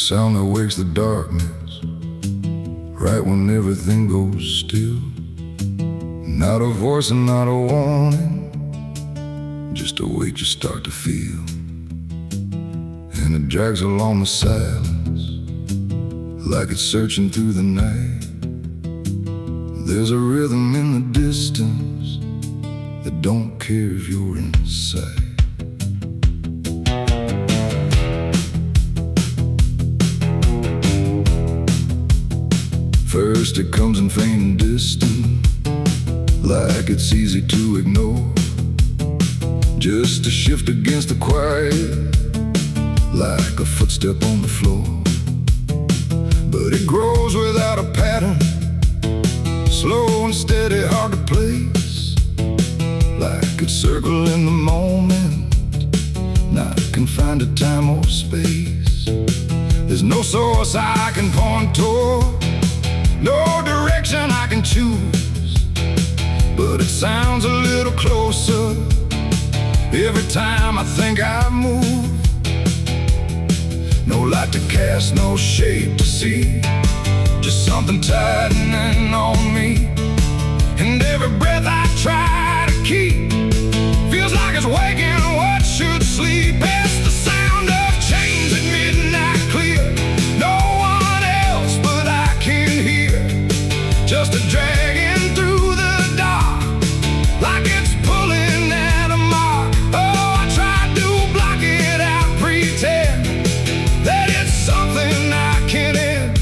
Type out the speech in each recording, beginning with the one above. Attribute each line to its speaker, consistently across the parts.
Speaker 1: sound that wakes the darkness, right when everything goes still. Not a voice and not a warning, just a weight you start to feel. And it drags along the silence, like it's searching through the night. There's a rhythm in the distance that don't care if you're inside. First it comes in faint and distant, like it's easy to ignore. Just a shift against the quiet, like a footstep on the floor. But it grows without a pattern, slow and steady, hard to place. Like it's circling the moment, not confined to time or space. There's no source I can point toward, no direction I can choose, but it sounds a little closer every time I think I move. No light to cast, no shape to see, just something tightening on me. And every breath I try to keep feels like it's waking what should sleep. It's the sound of chains at midnight clear, no one else but I can hear. Just a dragging through the dark, like it's pulling at a mark. Oh, I try to block it out, pretend that it's something I can end,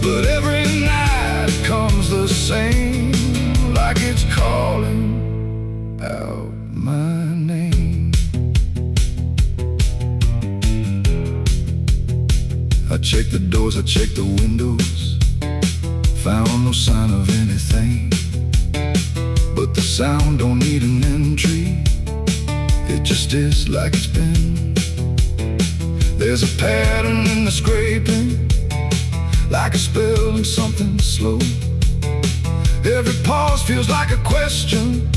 Speaker 1: but every night it comes the same, like it's calling out my name. I check the doors, I check the windows, found no sign of anything, but the sound don't need an entry, it just is like it's been. There's a pattern in the scraping, like a spell in something slow. Every pause feels like a question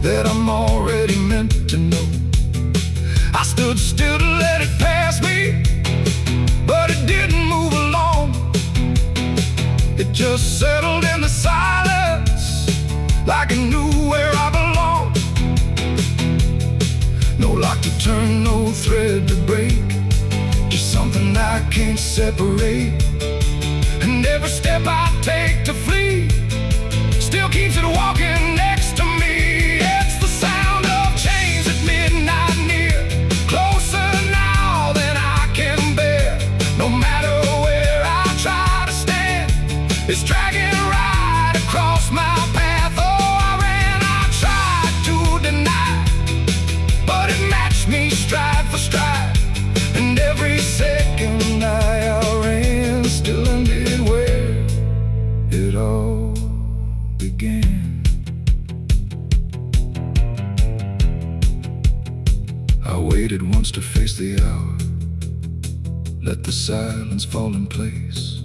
Speaker 1: that I'm already meant to know. I stood still to let it pass me, but it didn't move along. It just settled in the silence, like it knew where I belonged. No lock to turn, no thread to break, just something I can't separate. And every step I take to flee still keeps it walking next to me. It's the sound of chains at midnight near, closer now than I can bear. No matter where I try to stand, it's dragging right across my path. Oh, I ran, I tried to deny, but it matched me stride for stride. And every second I outran still ended where it all began. I waited once to face the hour, let the silence fall in place.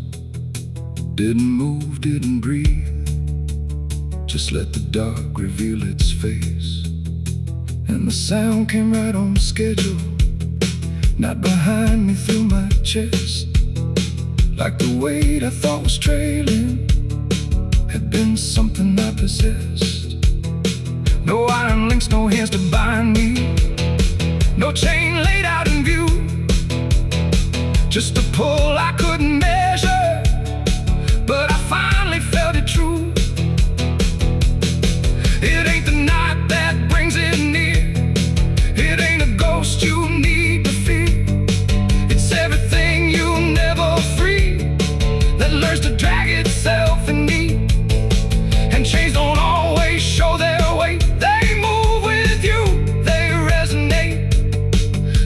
Speaker 1: Didn't move, didn't breathe, just let the dark reveal its face. And the sound came right on schedule, not behind me, through my chest. Like the weight I thought was trailing had been something I possessed. No iron links, no hands to bind me, no chain laid out in view, just a pull I couldn't measure, but I finally felt it true. It ain't the night that brings it near, it ain't a ghost you need to fear. It's everything you never free that learns to drag itself in me. And chains don't always show their weight, they move with you, they resonate.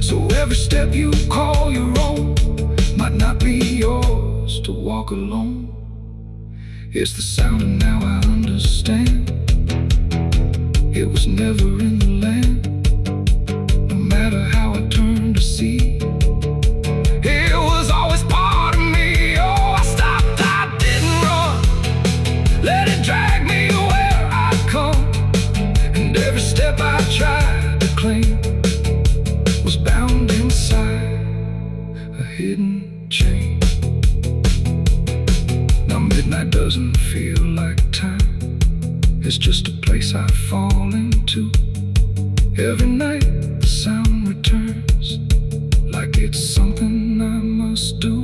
Speaker 1: So every step you call your own might not be yours to walk alone. It's the sound and now I understand, it was never in the land. No matter how I turned to see, it was always part of me. Oh, I stopped, I didn't run, let it drag me where I'd come. And every step I tried to claim was bound inside a hidden chain. that doesn't feel like time. It's just a place I fall into. Every night the sound returns, like it's something I must do.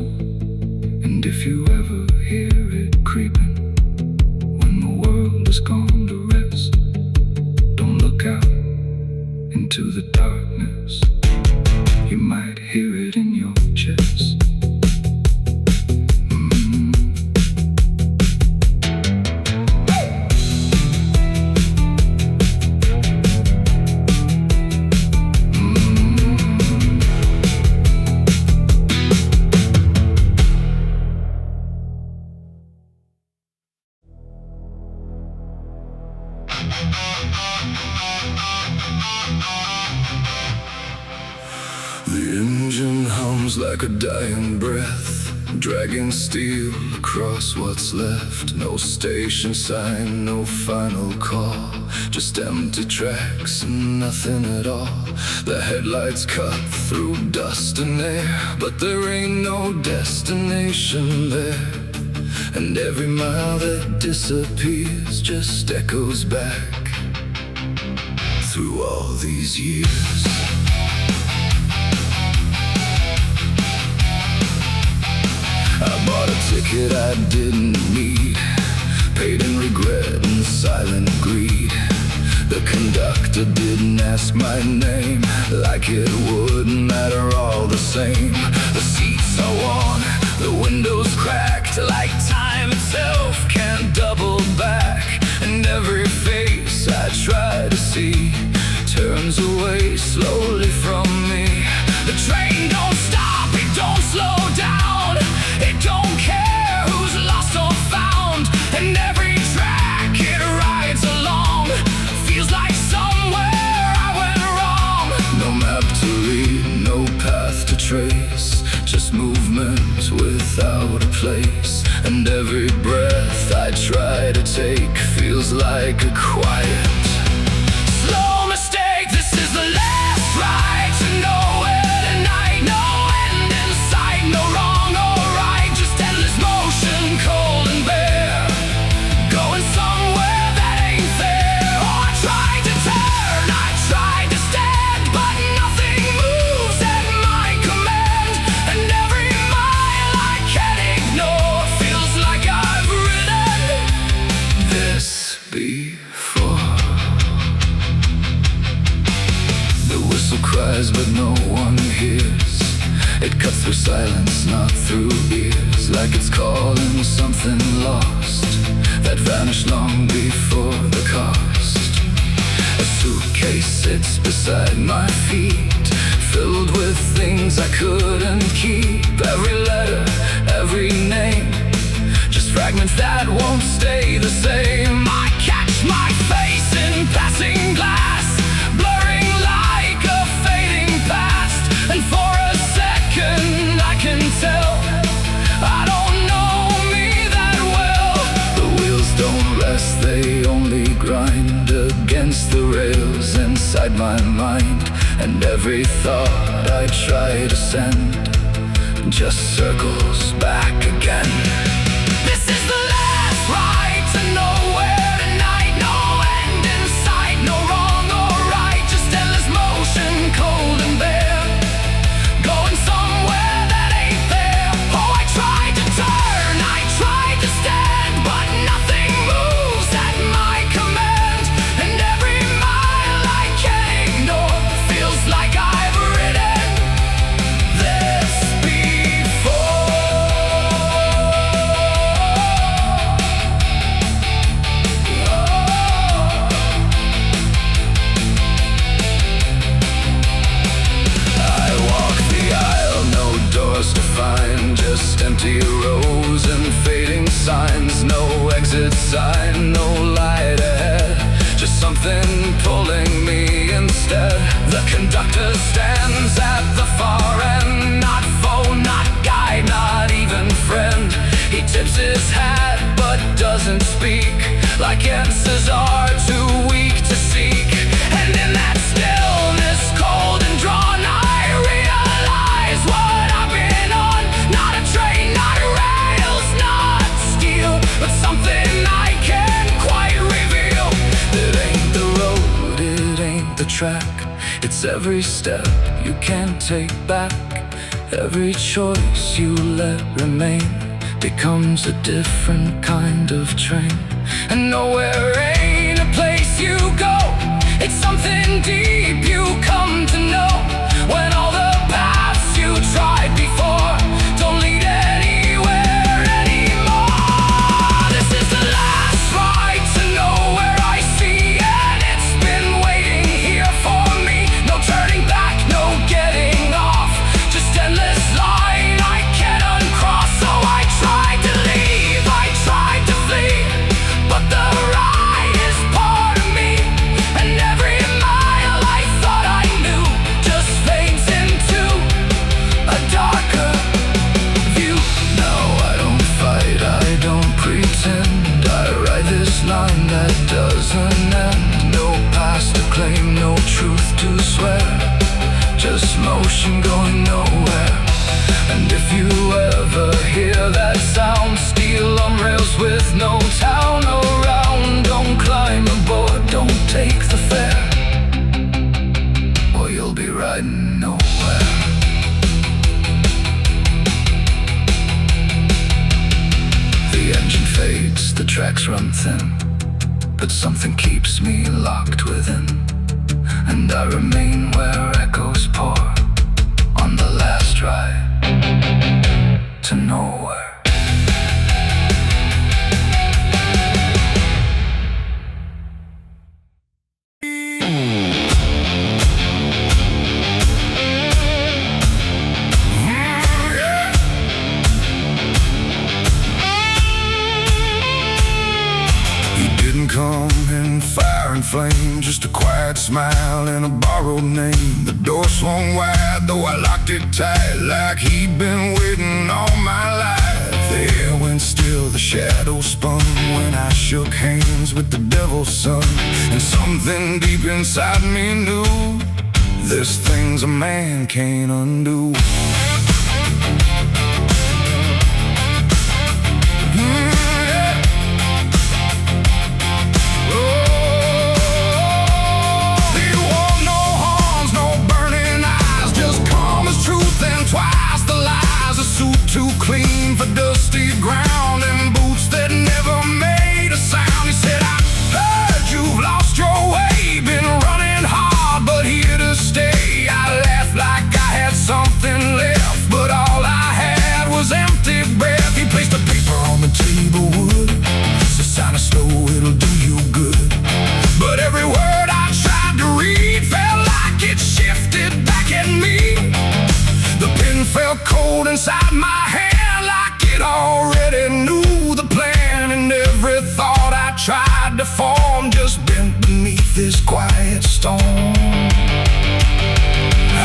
Speaker 1: And if you ever hear it creeping, when the world has gone to rest, don't look out into the darkness. You might hear it in your chest. The engine hums like a dying breath, dragging steel across what's left. No station sign, no final call, just empty tracks and nothing at all. The headlights cut through dust and air, but there ain't no destination there. And every mile that disappears just echoes back through all these years. I bought a ticket I didn't need, paid in regret and silent greed. The conductor didn't ask my name, like it wouldn't matter all the same. The seats are worn, the windows cracked, like time itself can't double back. And every face I try to see turns away slowly from me. The train don't stop, it don't slow down, it don't care who's lost or found. And every track it rides along feels like somewhere I went wrong. No map to read, no path to trace, just movement without a place. And every breath I try to take feels like a quiet slow mistake. This is the last ride to nowhere tonight. No end in sight, no wrong or right, just endless motion, cold and bare, going somewhere that ain't there. Oh, I tried to turn, I tried to stand, but nothing moves at my command. And every mile I can't ignore feels like I've ridden this before. The whistle cries but no one hears, it cuts through silence, not through ears, like it's calling something lost that vanished long before the cost. A suitcase sits beside my feet, filled with things I couldn't keep. Every letter, every name, just fragments that won't stay the same. I catch my face in passing glass, blurring like a fading past. And for a second I can tell I don't know me that well. The wheels don't rest, they only grind against the rails inside my mind. And every thought I try to send just circles back again. This is the last ride to nowhere tonight. No end in sight, no wrong or right, just endless motion, cold and bare, going somewhere that ain't there. Oh, I tried to turn, I tried to stand, but nothing moves at my command. And every mile I can't ignore feels like I've ridden this before. I walk the aisle, no doors to find, just empty rows and fading signs. No exit sign, no light ahead, just something pulling me instead. The conductor stands at the far end, not foe, not guide, not even friend. He tips his hat but doesn't speak, like answers are too weak to seek. And in that stillness, cold and drawn, I realize what I've been on. Not a train, not rails, not steel, but track. It's every step you can't take back. Every choice you let remain becomes a different kind of train. And nowhere ain't a place you go. It's something deep you come to know. When all the paths you tried before don't lead anywhere anymore. This is the last ride to nowhere I see, and it's been waiting here for me. No turning back, no getting off, just endless line I can't uncross. So I tried to leave, I tried to flee, but the ride is part of me. And every mile I thought I knew just fades into a darker view. No, I don't fight, I don't pretend. I ride this line that doesn't end. No past to claim, no truth to swear, just motion going nowhere. And if you ever hear that sound, steel on rails with no town around, don't climb aboard, don't take the fare, or you'll be riding nowhere. The engine fades, the tracks run thin, but something keeps me locked within. And I remain where echoes pour on the last ride to nowhere. Come in fire and flame, just a quiet smile and a borrowed name. The door swung wide, though I locked it tight, like he'd been waiting all my life. The air went still, the shadows spun when I shook hands with the devil's son. And something deep inside me knew this thing's a man can't undo. Twice the lies, a suit too clean for dusty ground, and boots that never made a sound. He said, I heard you've lost your way, been running hard, but here to stay. I laughed like I had something left, but all I had was empty breath. He placed a paper on the table, wood, so sign it slow, it'll do you good. But every word I tried to read felt like it shifted back at me. The pen felt cold inside my hand, like it already knew the plan. And every thought I tried to form just bent beneath this quiet storm.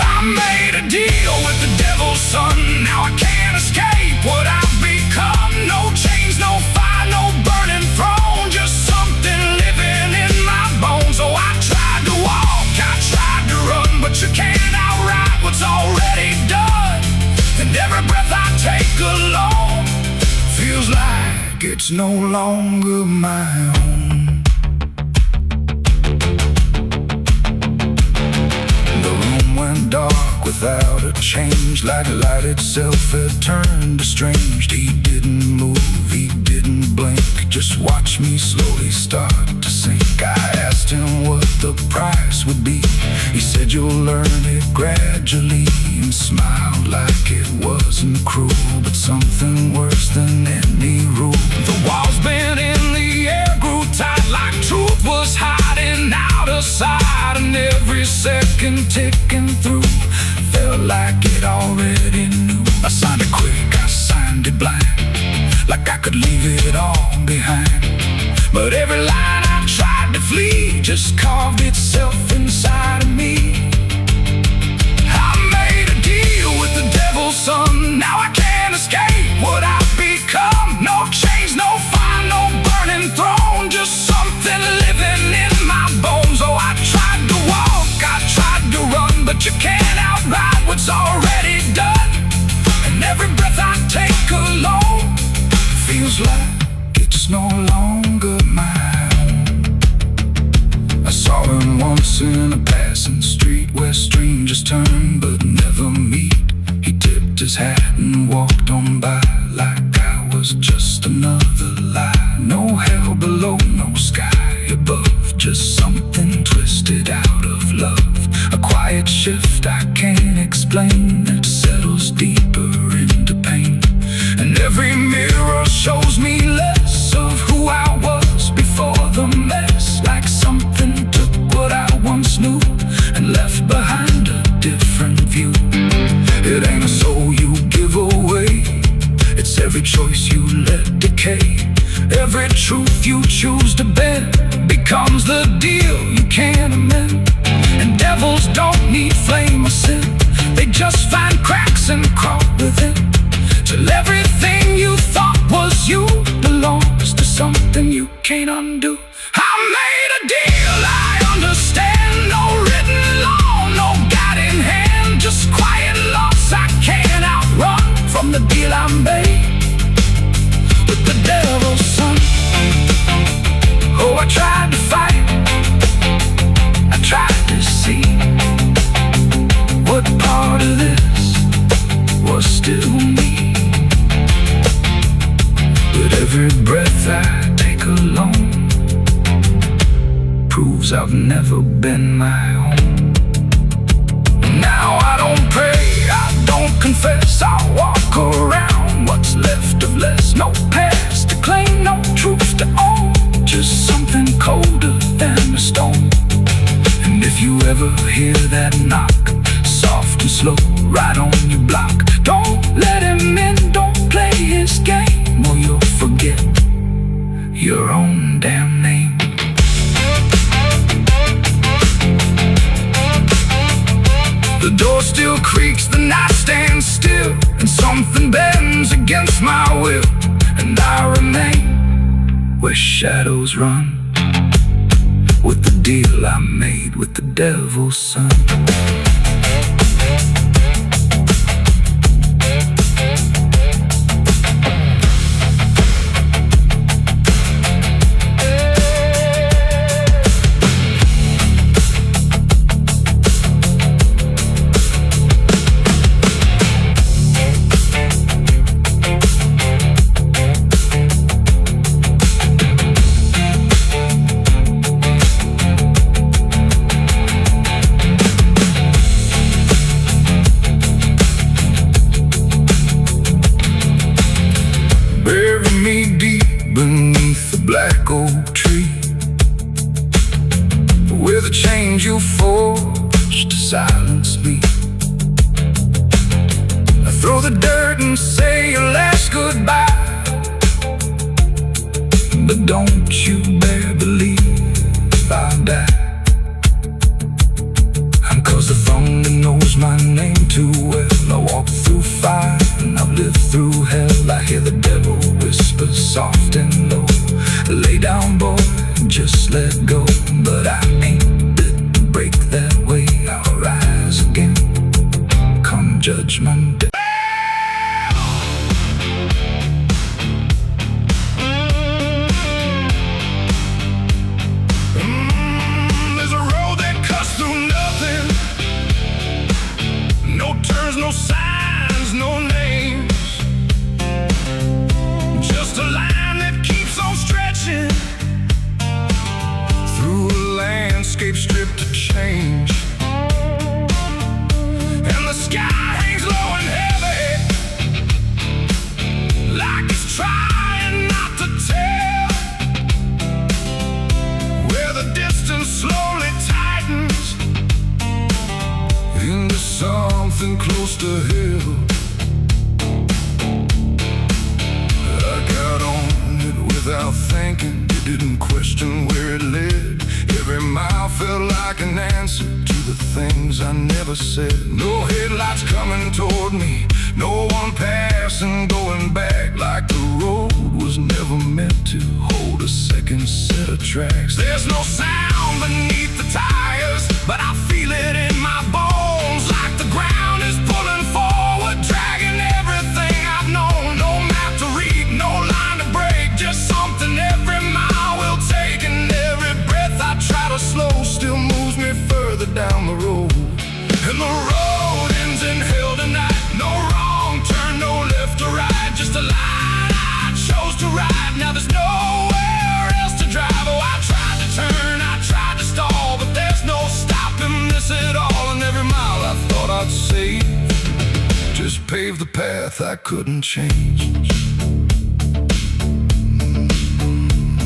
Speaker 1: I made a deal with the devil's son, now I can't escape what I've become. No chains, no fire, no burning throne, just something living in my bones. So I tried to walk, I tried to run, but you can't outride what's already done. And every breath I take alone feels like it's no longer my own. The room went dark without a change, like light itself had turned estranged. He didn't move, he didn't blink, just watch me slowly start to sink. I asked him what the price would be. He said, you'll learn it gradually, and smiled like it wasn't cruel, but something worse than any rule. The walls bent in the air, grew tight, like truth was hiding out of sight. And every second ticking through felt like it already knew. I signed it quick, I signed it blind, like I could leave it all behind. But every line I tried to flee just carved itself inside of me. I made a deal with the devil's son, now I can't escape what I've become. No chains, no fire, no burning throne, just something living in my bones. Oh, I tried to walk, I tried to run, but you can't outride what's already done. And every breath I take alone feels like it's no longer my own. Saw him once in a passing street where strangers turn but never meet. He tipped his hat and walked on by like I was just another lie. No hell below, no sky above, just something twisted out of love. A quiet shift I can't explain that settles deeper into pain. And every mirror shows me less of who I was before the mess. Like something took what I once knew and left behind a different view. It ain't a soul you give away, it's every choice you let decay. Every truth you choose to bend becomes the deal you can't amend. And devils don't need flame or sin, they just find cracks and crawl within. Till everything you thought was you belongs to something you can't undo. I made a deal I understand, no written law, no guiding hand, just quiet loss I can't outrun from the deal I made with the devil's son. Oh, I tried to fight, I tried to see what part of this was still me. But every breath I take alone proves I've never been my own. Now I don't pray, I don't confess, I walk around what's left of less. No past to claim, no truth to own, just something colder than a stone. And if you ever hear that knock, soft and slow, right on your block, don't let him in, don't play his game, or you'll forget your own damn name. The door still creaks, the night stands still, and something bends against my will. And I remain where shadows run, with the deal I made with the devil's son. Bury me deep beneath the black oak tree, with the chains you forged to silence me. I throw the dirt and say your last goodbye, but don't you dare believe I'll die. Cause the thunder knows my name too well. I walk through fire and I've lived through hell. I hear the devil whisper soft and low, lay down boy, just let go. But I ain't bit to break that way, I'll rise again come judgment day. No signs, no names, just a line that keeps on stretching through a landscape stripped of change. And the sky hangs low and heavy, like it's trying not to tell, where the distance slowly tightens into something close to hell. I got on it without thinking, it didn't question where it led. Every mile felt like an answer to the things I never said. No headlights coming toward me, no one passing, going back, like the road was never meant to hold a second set of tracks. There's no sound beneath the tires, but I feel it in my bones, like the ground is pulling forward, dragging everything I've known. No map to read, no line to break, just something every mile will take, and every breath I try to slow still path I couldn't change.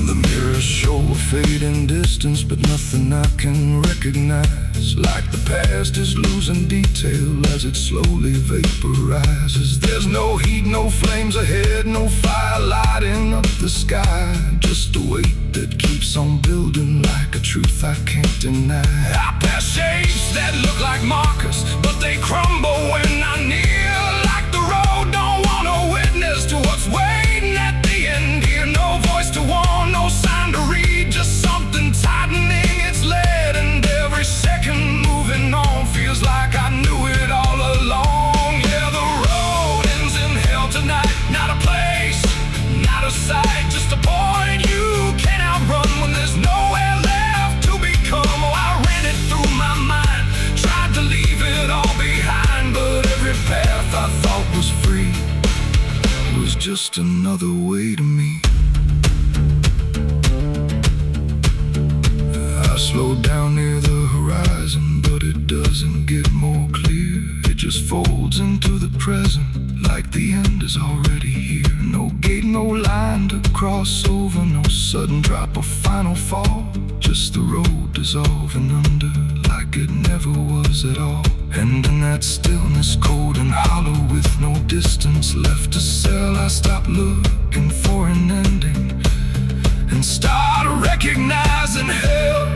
Speaker 1: The mirrors show a fading distance, but nothing I can recognize. Like the past is losing detail as it slowly vaporizes. There's no heat, no flames ahead, no fire lighting up the sky. Just a weight that keeps on building like a truth I can't deny. I pass shapes that look like markers, but they crumble when I near. Like the road don't want a witness to what's waiting at the end here. No voice to warn, no sign to read, just something tightening its lead. And every second moving on feels like I knew it all along. Yeah, the road ends in hell tonight. Not a place, not a sight, just a point you can't outrun when there's nowhere left to become. Oh, I ran it through my mind, tried to leave it all behind, but every path I thought was free was just another way to me. I slowed down near the horizon, but it doesn't get more clear. It just folds into the present, like the end is already here. No gate, no line to cross over, no sudden drop or final fall. Just the road dissolving under, like it never was at all. And in that stillness, cold and hollow, with no distance left to sell, I stopped looking for an ending and started recognizing hell.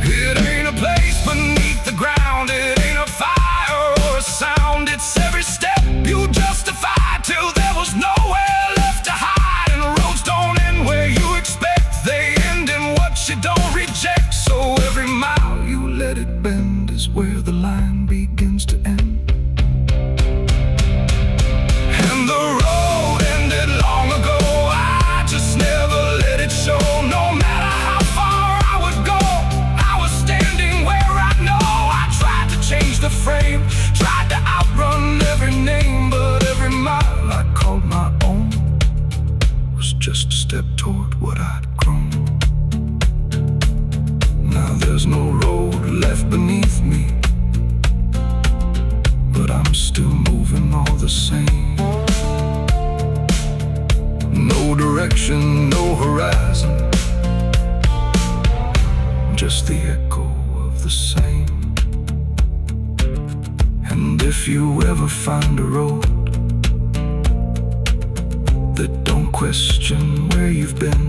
Speaker 1: It ain't a place beneath the ground, it ain't a fire or a sound. It's every step you justify till there was nowhere left to hide. And the roads don't end where you expect, they end in what you don't reject. So every mile you let it bend is where the line begins to end. And the road ended long ago, I just never let it show. No matter how far I would go, I was standing where I know. I tried to change the frame, tried to outrun every name, but every mile I called my own was just a step toward what I'd grown. Now there's no road left beneath me, but I'm still moving all the same. No direction, no horizon, just the echo of the same. And if you ever find a road that don't question where you've been,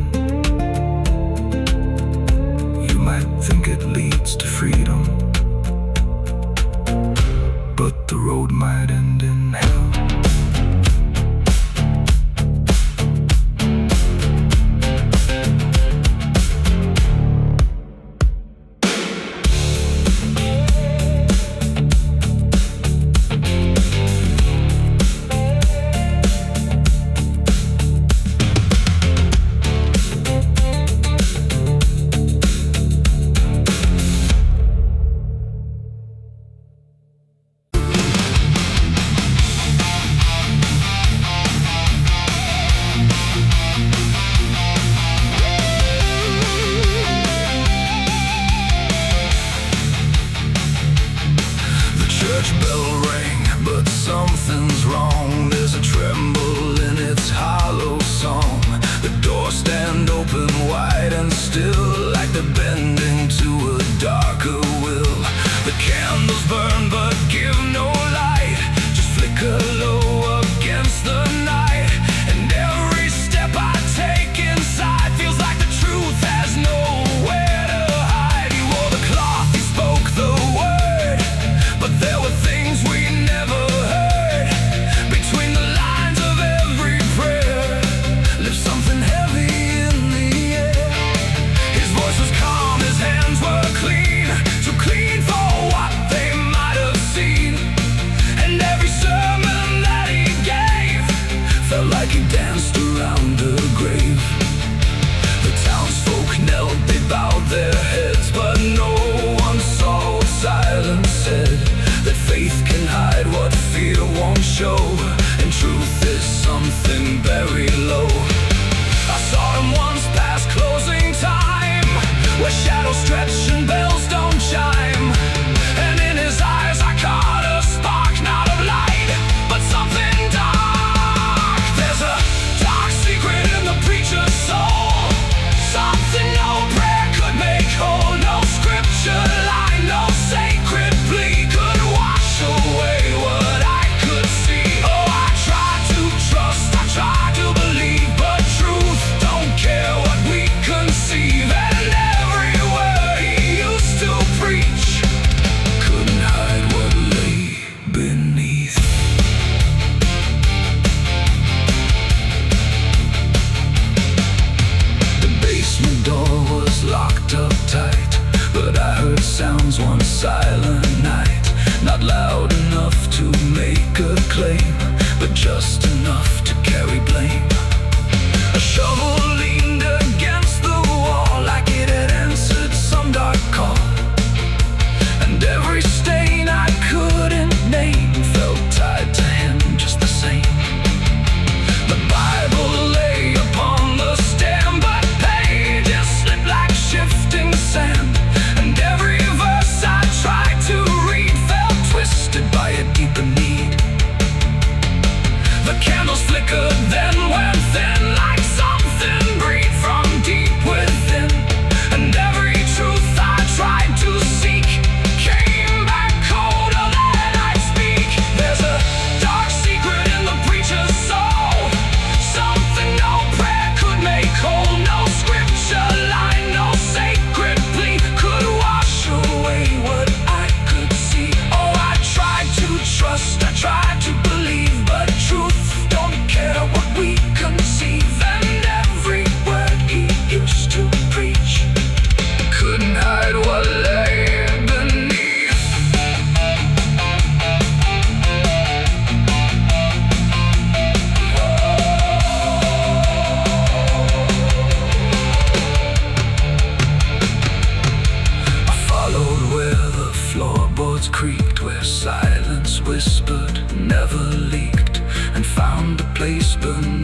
Speaker 1: you might think it leads to freedom, but the road might end in hell.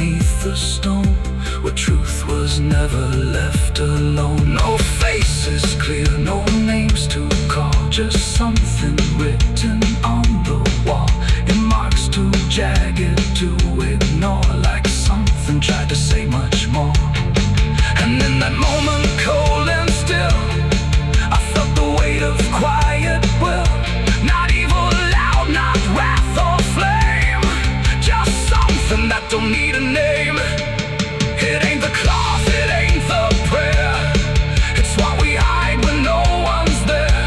Speaker 1: beneath the stone, where truth was never left alone. No faces clear, no names to call, just something written on the wall, in marks too jagged to ignore, like something tried to say much more. And in that moment, cold and still, I felt the weight of quiet will. Not evil, loud, not wrath or flame, just something that don't need a name. It ain't the cloth, it ain't the prayer, it's what we hide when no one's there.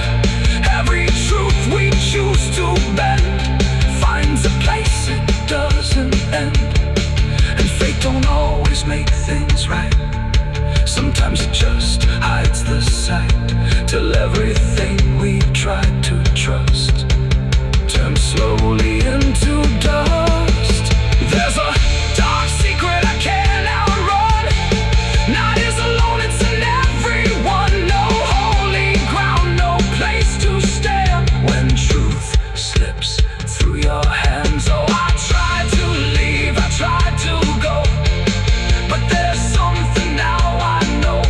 Speaker 1: Every truth we choose to bend finds a place it doesn't end. And fate don't always make things right, sometimes it just hides the sight, till everything we tried to trust turns slowly into dust. There's a dark secret I can't outrun, not is alone, it's in everyone. No holy ground, no place to stand when truth slips through your hands. Oh, I tried to leave, I tried to go, but there's something now I know,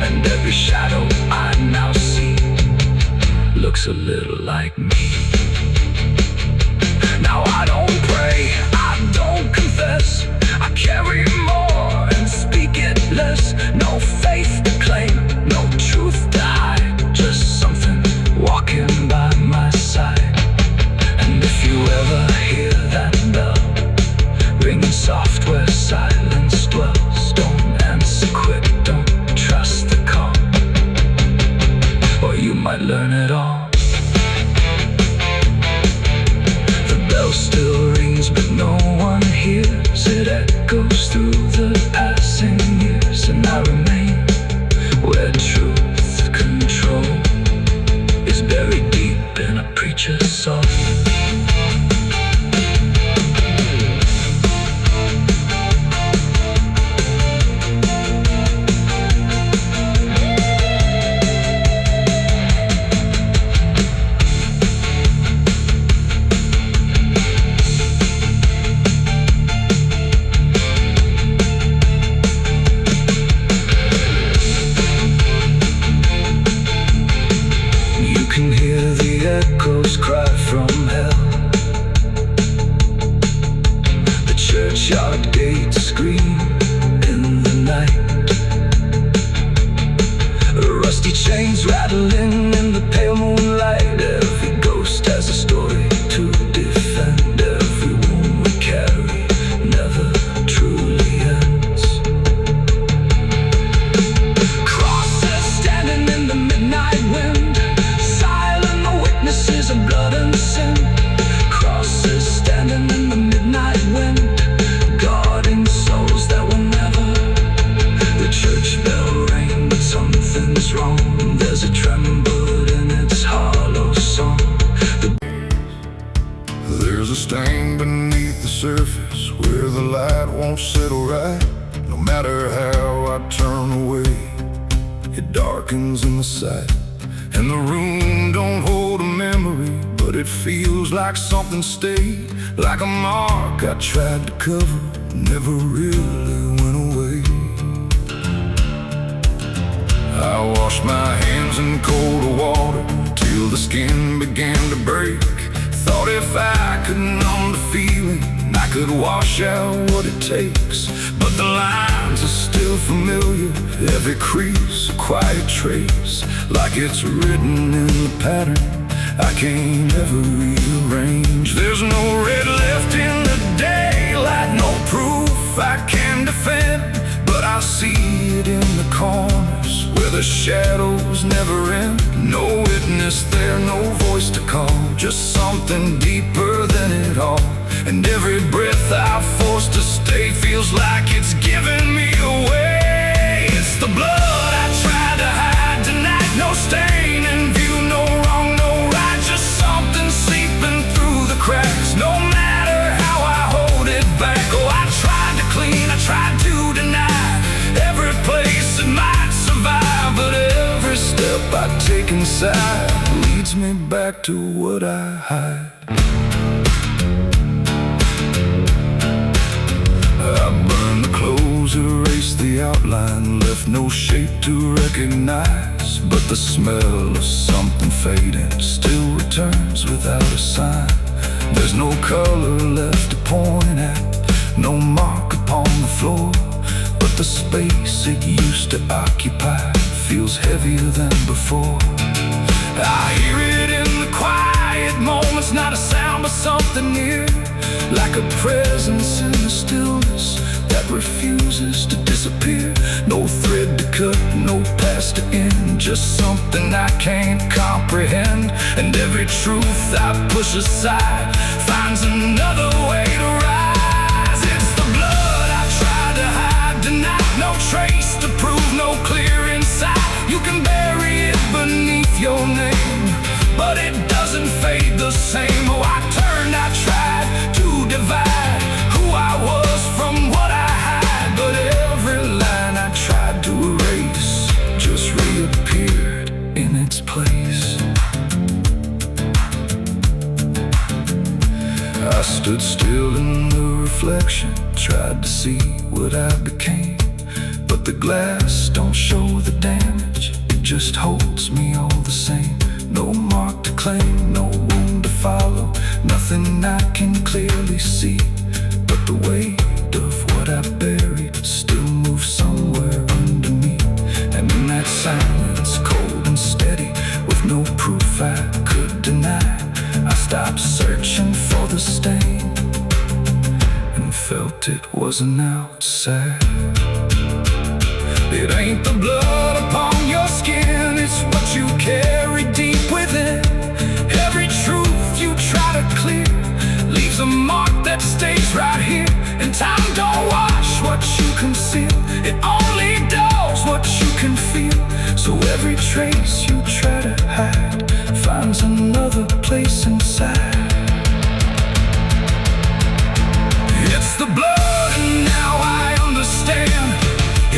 Speaker 1: and every shadow I now see looks a little like me. Now I don't pray, I don't confess, I carry more and speak it less. No faith to claim, no truth to hide, just something walking by my side. And if you ever hear that bell ringing soft where silence dwells, don't answer quick, don't trust the call, or you might learn it all. The bell still rings but no one hears, it echoes through the passing years, and I remain where truth control is buried deep in a preacher's soul. Echoes cry from hell, the churchyard gates scream in the night, rusty chains rattling in the pale moonlight. Every ghost has a story to defend, every wound we carry never truly ends. Crosses standing in the midnight wind, witnesses of blood and sin. Crosses standing in the midnight wind, guarding souls that will never. The church bell rang, but something's wrong. There's a tremble in its hollow song.
Speaker 2: There's a stain beneath the surface where the light won't settle right. No matter how I turn away, it darkens in the sight. And the room don't hold a memory, but it feels like something stayed, like a mark I tried to cover, never really went away. I washed my hands in cold water till the skin began to break. Thought if I could numb the feeling, I could wash out what it takes. But the lines are still familiar, every crease a quiet trace, like it's written in the pattern I can't ever rearrange. There's no red left in the daylight, no proof I can defend, but I see it in the corners where the shadows never end. No witness there, no voice to call, just something deeper than it all. And every breath I force to stay feels like it's giving me away. It's the blood I tried to hide tonight, no stain in view, no wrong, no right, just something seeping through the cracks. No matter how I hold it back, oh, I tried to clean, I tried to deny every place it might survive, but every step I take inside leads me back to what I hide. Every outline left no shape to recognize, but the smell of something fading still returns without a sign. There's no color left to point at, no mark upon the floor, but the space it used to occupy feels heavier than before. I hear it in the quiet moments, not a sound but something near, like a presence in the stillness that refuses to disappear. No thread to cut, no path to end, just something I can't comprehend. And every truth I push aside finds another way to rise. It's the blood I tried to hide tonight, no trace to prove, no clear inside. You can bury it beneath your name, but it doesn't fade the same. Oh, I turned, I tried to divide who I was from what I had, but every line I tried to erase just reappeared in its place. I stood still in the reflection, tried to see what I became, but the glass don't show the damage, it just holds me all the same. No mark to claim, no wound to follow, nothing I can clearly see, but the weight of what I buried still moves somewhere under me. And in that silence, cold and steady, with no proof I could deny, I stopped searching for the stain and felt it wasn't outside. It ain't the blood upon your skin, it's what you carry deep within. Every truth you try to clear leaves a mark that stays right here. And time don't wash what you conceal, it only does what you can feel. So every trace you try to hide finds another place inside. It's the blood and now I understand.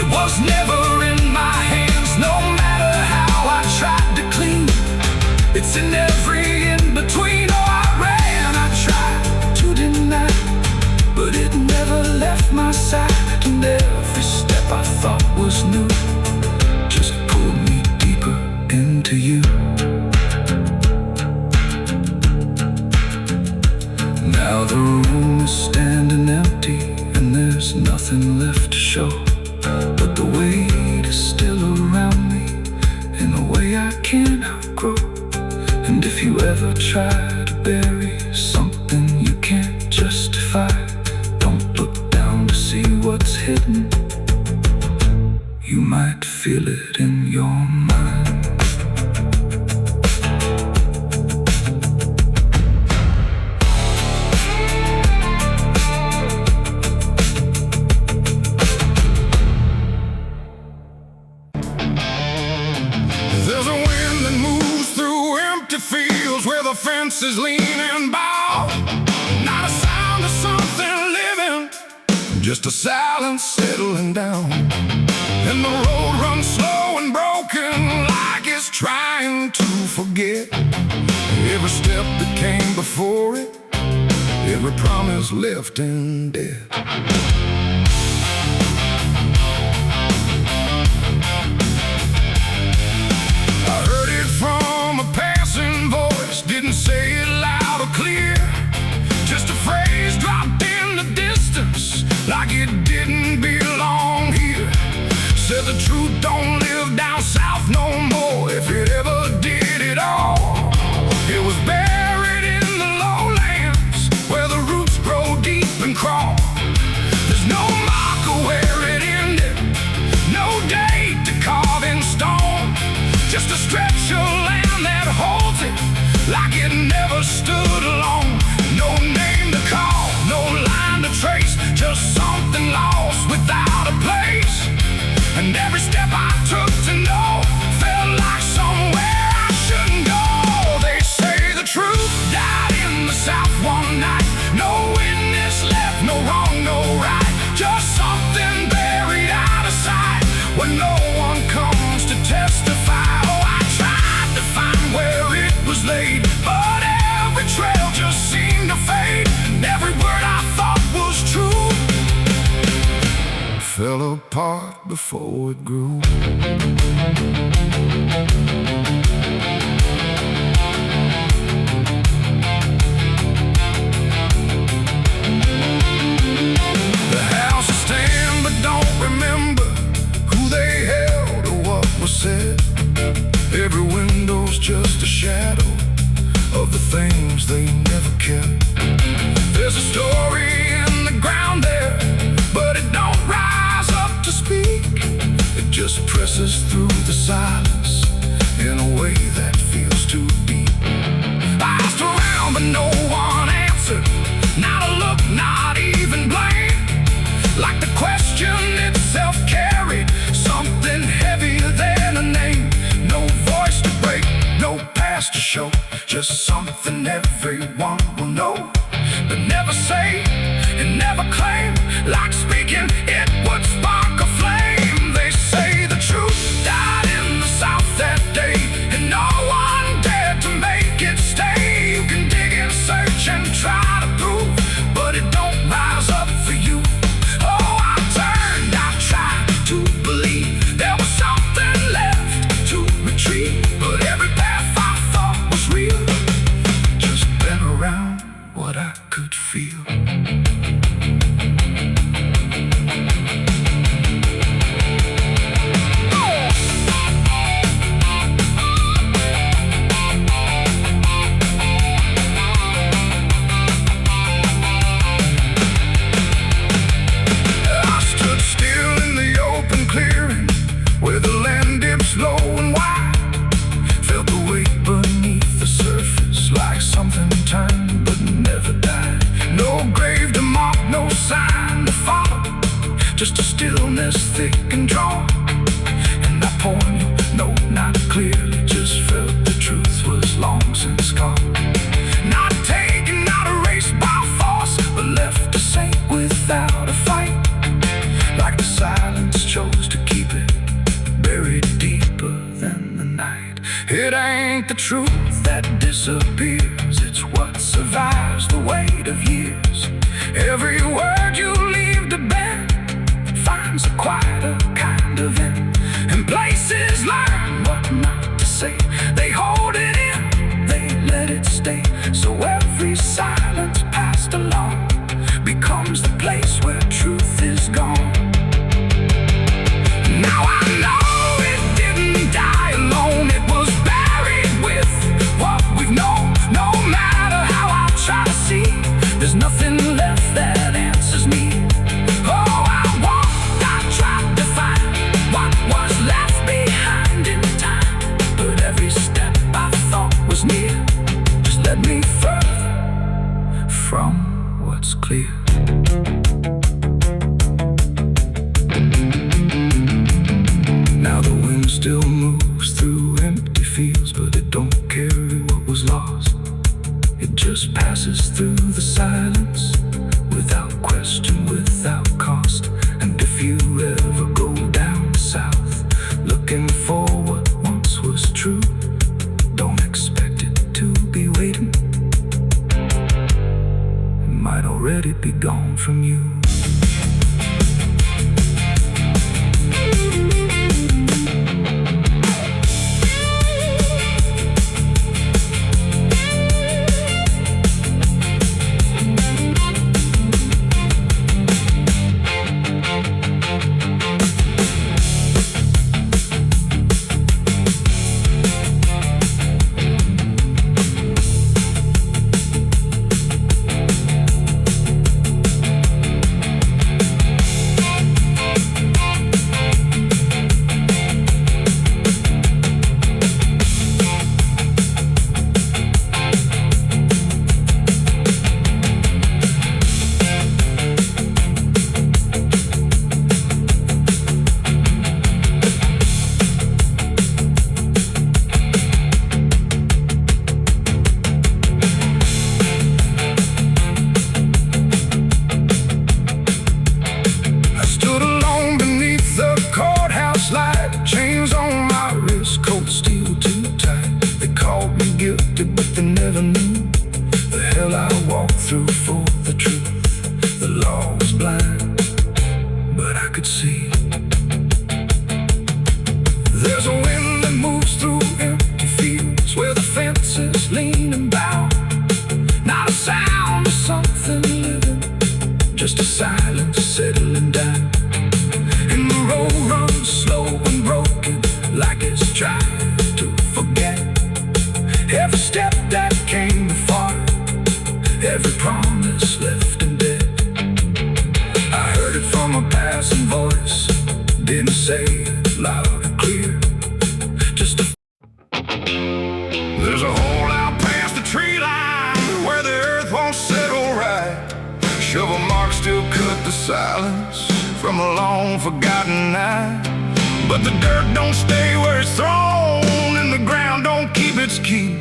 Speaker 2: It was never in my hands, no matter how I tried to clean. It's in every in-between. Oh, I ran, I tried to deny, but it never left my side. And every step I thought was new just pulled me deeper into you. Now the room is standing empty and there's nothing left to show, but the weight is still around me in a way I can't outgrow. And if you ever try to bury something you can't justify, don't look down to see what's hidden. You might feel it in your mind.
Speaker 1: There's a wind that moves through empty fields where the fences lean and bow. Not a sound of something living, just a silence settling down. And the road runs slow and broken, like it's trying to forget every step that came before it, every promise left in debt. I heard it from a passing voice, didn't say it loud or clear, just a phrase dropped in the distance, like it didn't belong here. Said the truth don't live down south no more, if it ever did at all. It was buried in the lowlands, where the roots grow deep and crawl. There's no marker where it ended, no date to carve in stone, just a stretch of land that holds it, like it never stood alone. No name to call, no line to trace, just something lost without a place. And every step
Speaker 2: fell apart before it grew. The houses stand but don't remember who they held or what was said. Every window's just a shadow of the things they never kept. There's a story in the ground there, but it don't rise up to speak. It just presses through the silence in a way that feels too deep. I asked around but no one answered, not a look, not even blame. Like the question itself carried something heavier than a name. No voice to break, no past to show, just something everyone will know, but never say and never claim. Like speaking, it would spark a flame. They say the truth died in the South that day, and no one dared to make it stay. You can dig and search and try to prove, but it don't rise up for you. Oh, I turned, I tried to believe there was something left to retrieve, but every path I thought was real just bent around what I could feel. I stood still in the open clearing where the land dips low and wide. Felt the weight beneath the surface, like something turned but never died. No grave to mark, no sign to follow, just a stillness thick and drawn. And I pointed, no, not clearly, just felt the truth was long since gone. Not taken, not erased by force, but left to sink without a fight. Like the silence chose to keep it buried deeper than the night. It ain't the truth that disappears, it's what survives the weight of years. Every word you leave to bend finds a quieter kind of end, and places learn what not to say. They hold it in, they let it stay. So every silence passed along becomes the place where truth is gone. Now I know it didn't die alone, it was buried with what we've known. No matter how I try to see, there's nothing left that answers could see. There's a wind that moves through empty fields where the fences lean and bow. Not a sound of something living, just a silence settling down. And the road runs slow and broken, like it's trying to forget every step that came before, every promise left in debt. I heard it from a passing voice, didn't say it loud and clear, just a there's a hole out past the tree line where the earth won't settle right. Shovel marks still cut the silence from a long forgotten night. But the dirt don't stay where it's thrown, and the ground don't keep its keep.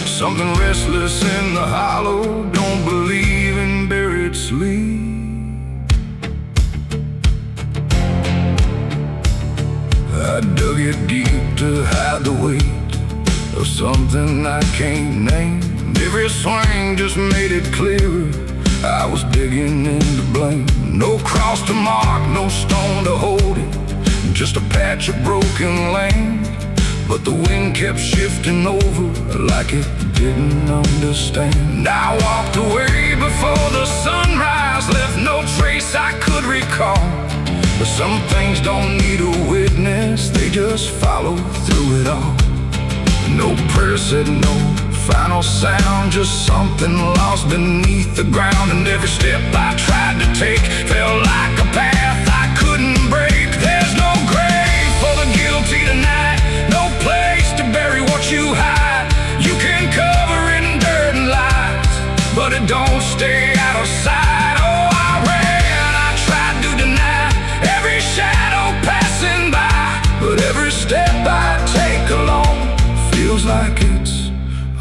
Speaker 2: Something restless in the hollow, don't believe in buried sleep. I dug it deep to hide the weight of something I can't name. Every swing just made it clearer, I was digging in to blame. No cross to mark, no stone to hold it, just a patch of broken land. But the wind kept shifting over like it didn't understand. I walked away before the sunrise, left no trace I could recall. But some things don't need a witness, they just follow through it all. No prayer said no final sound, just something lost beneath the ground. And every step I tried to take felt like a path I couldn't break. There's no grave for the guilty tonight, no place to bury what you hide. You can cover it in dirt and lies, but it don't stay out of sight. Oh, I ran, I tried to deny every shadow passing by, but every step I take alone feels like it's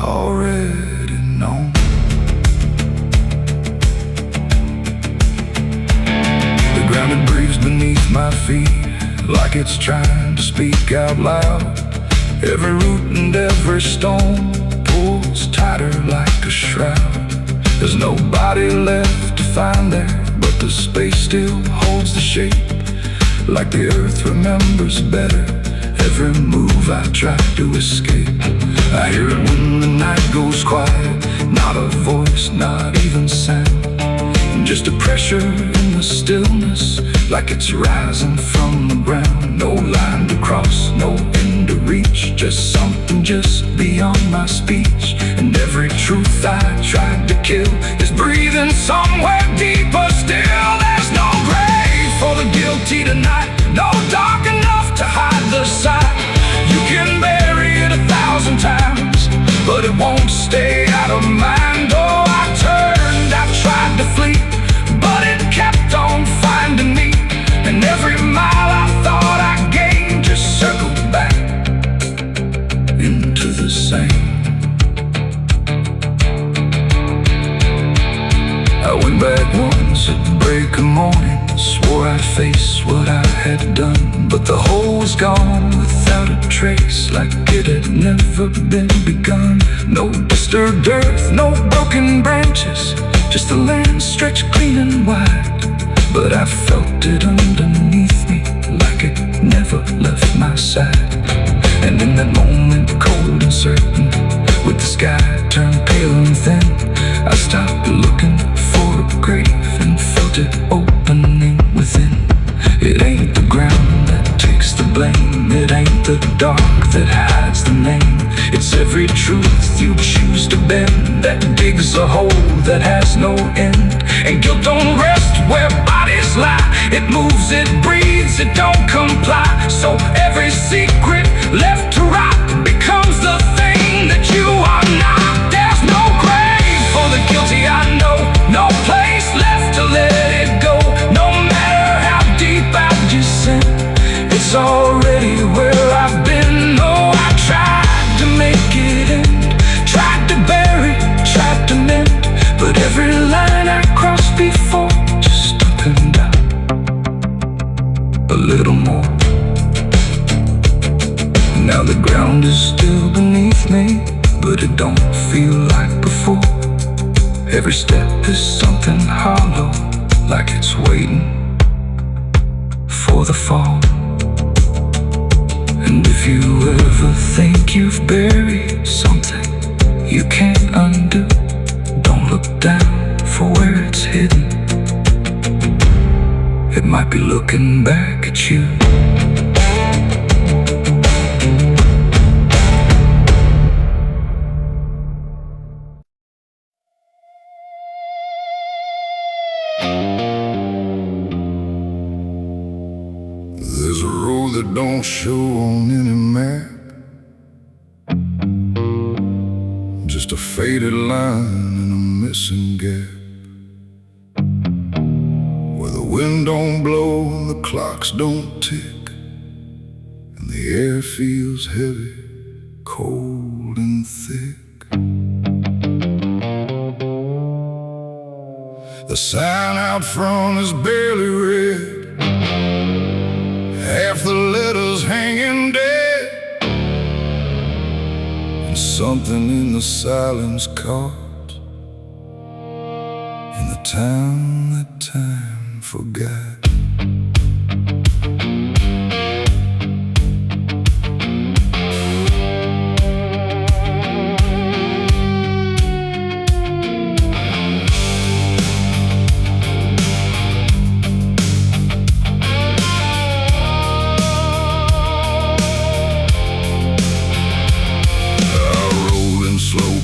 Speaker 2: already known. The ground it breathes beneath my feet, like it's trying to speak out loud. Every root and every stone pulls tighter like a shroud. There's nobody left to find there, but the space still holds the shape, like the earth remembers better every move I try to escape. I hear it when the night goes quiet, not a voice, not even sound, just a pressure in the stillness, like it's rising from the ground. No line to cross, no end to reach, just something just beyond my speech. And every truth I tried to kill is breathing somewhere deeper still. There's no grave for the guilty tonight, no dark enough to hide the sight. You can bury it 1,000 times, but it won't stay out of mind. Oh, I turned, I tried to flee, but it kept on finding me. And every mile I thought I gained just circled back into the same. I went back once at break of morning, swore I'd face what I had done, but the hole was gone without a trace, like it had never been begun. No disturbed earth, no broken branches, just the land stretched clean and wide. But I felt it underneath me, like it never left my side. And in that moment, cold and certain, with the sky turned pale and thin, I stopped looking for a grave and felt it opening within. It ain't the ground that takes the blame, it ain't the dark that hides the name. It's every truth you choose to bend that digs a hole that has no end. And guilt don't rest where bodies lie, it moves, it breathes, it don't comply. So every secret left to rot becomes the thing that you are not. There's no grave for the guilty, I know, no place left to let it go. No matter how deep I've descended, it's already where I've been. Oh, I tried to make it end, tried to bury, tried to mend, but every line I crossed before just opened up a little more. Now the ground is still beneath me, but it don't feel like before. Every step is something hollow, like it's waiting before the fall. And if you ever think you've buried something you can't undo, don't look down for where it's hidden. It might be looking back at you.
Speaker 1: There's a road that don't show on any map, just a faded line and a missing gap, where the wind don't blow and the clocks don't tick, and the air feels heavy, cold and thick. The sign out front is barely read, half the letters hanging dead, and something in the silence caught in the town that time forgot.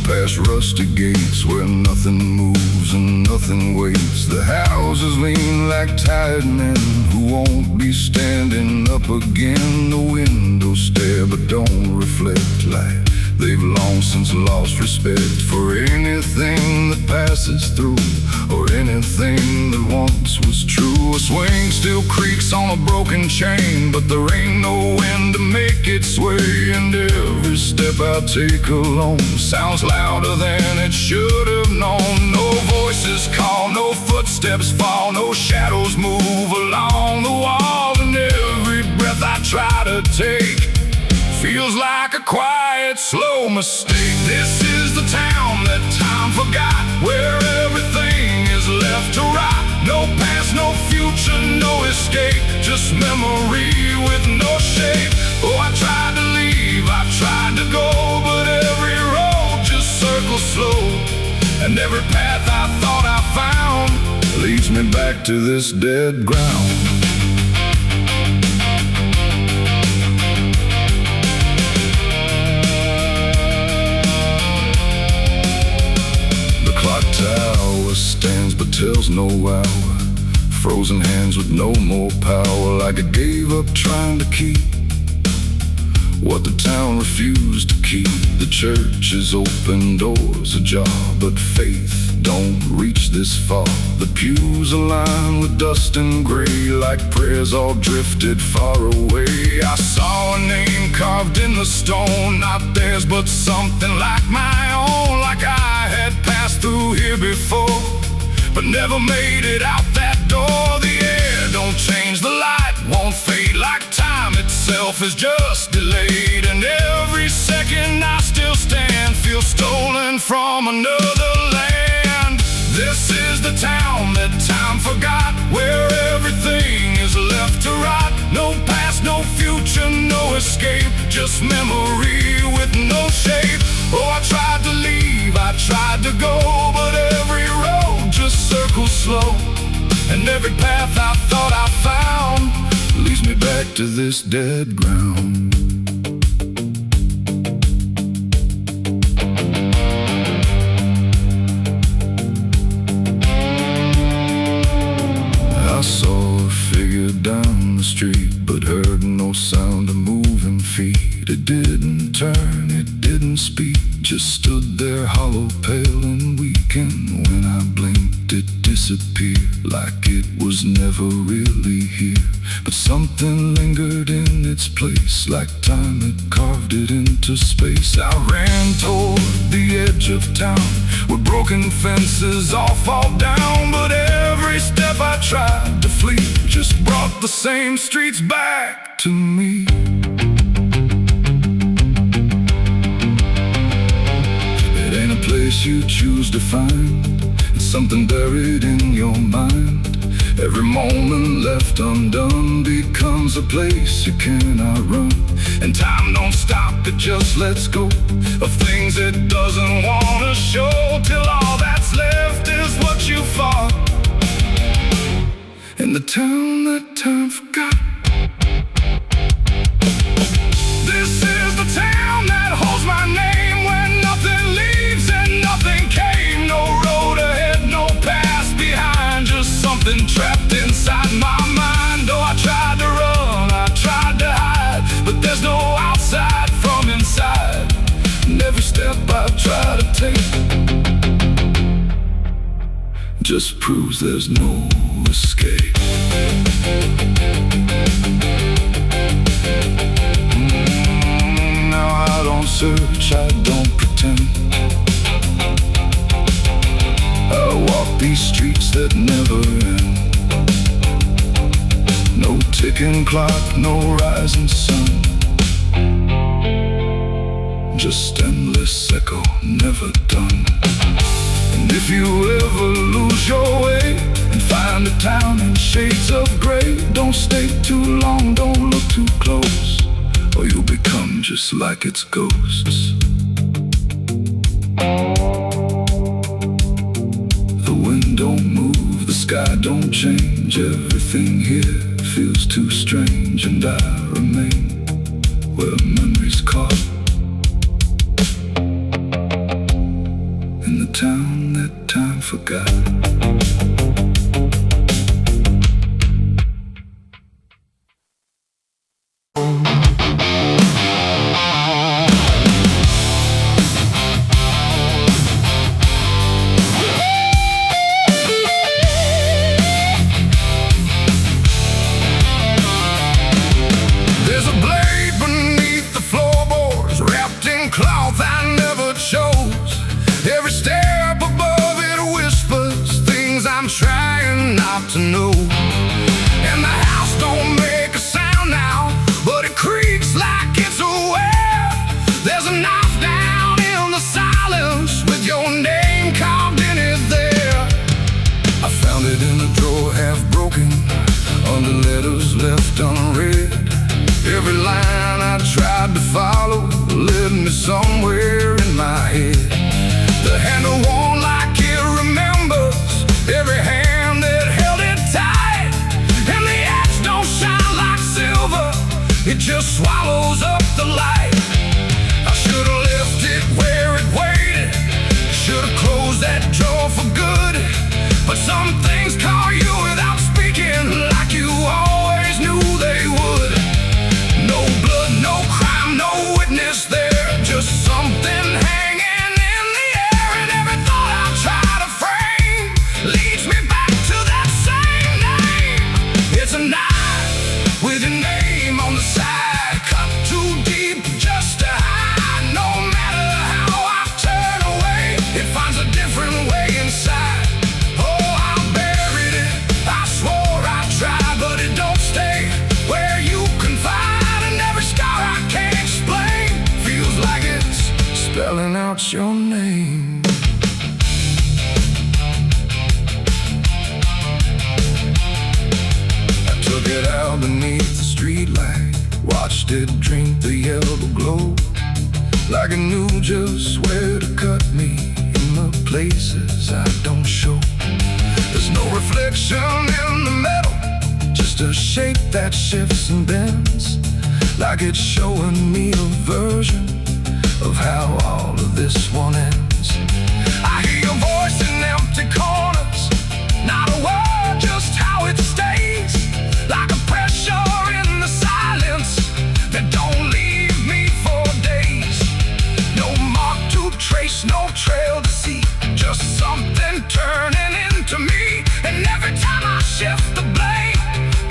Speaker 1: Past rusty gates where nothing moves and nothing waits. The houses lean like tired men who won't be standing up again. The windows stare but don't reflect light. They've long since lost respect for anything that passes through, or anything that once was true. A swing still creaks on a broken chain, but there ain't no wind to make it sway. And every step I take alone sounds louder than it should have known. No voices call, no footsteps fall, no shadows move along the wall. And every breath I try to take feels like a quiet, slow mistake. This is the town that time forgot, where everything is left to rot. No past, no future, no escape, just memory with no shape. Oh, I tried to leave, I tried to go, but every road just circles slow. And every path I thought I found leads me back to this dead ground. Tower stands but tells no hour, frozen hands with no more power, like it gave up trying to keep what the town refused to keep. The church's open doors ajar, but faith don't reach this far. The pews are lined with dust and gray, like prayers all drifted far away. I saw a name carved in the stone, not theirs but something like my own. Like I had passed through here before, but never made it out that door. The air don't change, the light won't fade, like time itself is just delayed. And every second I still stand feels stolen from another land. This is the town that time forgot, where everything is left to rot. No past, no future, no escape, just memory with no shape. Oh, I tried to leave, I tried to go, but every road just circles slow. And every path I thought I found leads me back to this dead ground. I saw a figure down the street, but heard no sound of moving feet. It didn't turn, it didn't speak, just stood there hollow, pale and weak. And when I blinked, it disappeared, like it was never really here. But something lingered in its place, like time had carved it into space. I ran toward the edge of town, where broken fences all fall down. But every step I tried to flee just brought the same streets back to me. It ain't a place you choose to find, it's something buried in your mind. Every moment left undone becomes
Speaker 2: town's a place you cannot run, and time don't stop, it just lets go of things it doesn't wanna show, till all that's left is what you fought in the town that time forgot. This is the town that holds my name when nothing leaves and nothing came. No road ahead, no past behind, just something trapped inside my mind. Oh, I tried to run, I tried to hide, but there's no outside from inside. And every step I try to take just proves there's no escape. Now I don't search, I don't pretend. I walk these streets that never end. No ticking clock, no rising sun, just endless echo, never done. And if you ever lose your way and find a town in shades of gray, don't stay too long, don't look too close, or you'll become just like its ghosts. The wind don't move, the sky don't change, everything here feels too strange, and I remain where memories caught, in the town that time forgot. There's a blade beneath the floorboards, wrapped in cloth I never chose. Every step above it whispers things I'm trying not to know. And the house don't make a sound now, but it creaks like it's aware. There's a knife down in the silence with your name carved in it there. I found it in a drawer half broken, under letters left unread. Every line I tried to follow led me somewhere in my head. The handle won't like it remembers every hand that held it tight, and the edge don't shine like silver, it just swallows up the light. I should've left it where it waited, should've closed that drawer for good, but some things call you without speaking, like you always knew they would. No blood, no crime, no witness there, just something hanging in the air. And every thought I try to frame leads me back to that same name. It's a knife with your name on the side, cut too deep just to hide. No matter how I turn away, it finds a different way inside. Oh, I buried it, I swore I tried, but it don't stay where you can find. Scar I can't explain, feels like it's spelling out your name. I took it out beneath the streetlight, watched it drink the yellow glow, like it knew just where to cut me in the places I don't show. There's no reflection in the metal, just a shape that shifts and bends, like it's showing me a version of how all of this one ends. I hear your voice in empty corners, not a word, just how it stays, like a pressure in the silence that don't leave me for days. No mark to trace, no trail to see, just something turning into me. And every time I shift the blade,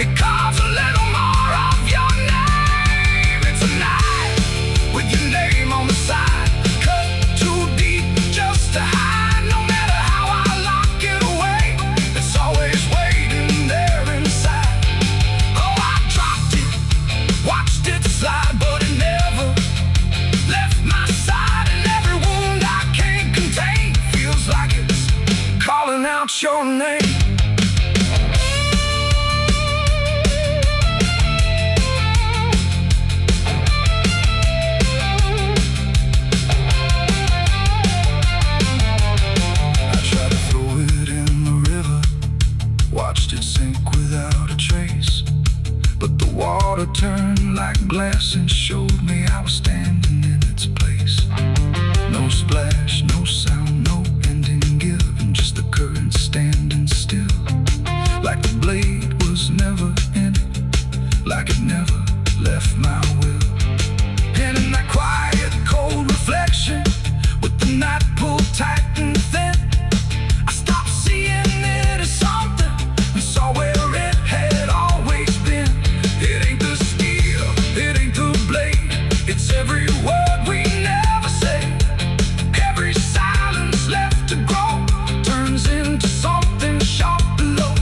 Speaker 2: it carves a little more of your name. It's a knife with your name on the side, cut too deep just to hide. No matter how I lock it away, it's always waiting there inside. Oh, I dropped it, watched it slide, but it never left my side. And every wound I can't contain feels like it's calling out your name. water turned like glass and showed me I was standing in its place. No splash, no sound, no ending given, just the current standing still. Like the blade was never in it, like it never left my will. And in that quiet, cold reflection, with the night pulled tight and thin, I stopped seeing it as something and saw where it had always been. It ain't the steel, it ain't the blade, it's every word we never say. Every silence left to grow turns into something sharp below.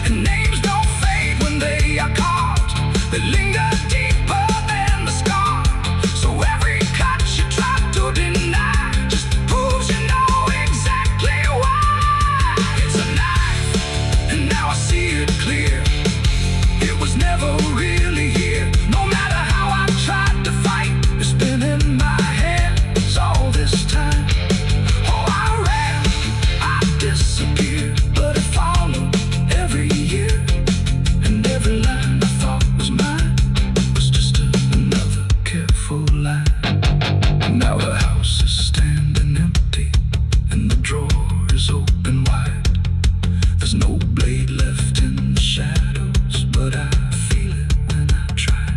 Speaker 2: And names don't fade when they are carved, they linger deeper than the scar. So every cut you try to deny just proves you know exactly why. It's a knife, and now I see it clear. It was never really here. No matter how I tried to fight, it's been in my hands all this time. Oh, I ran, I disappeared, but it followed every year. And every line I thought was mine was just another careful line. Now the house is standing empty, and the drawer is open wide. There's no blade left in the shadows, but I feel it when I try.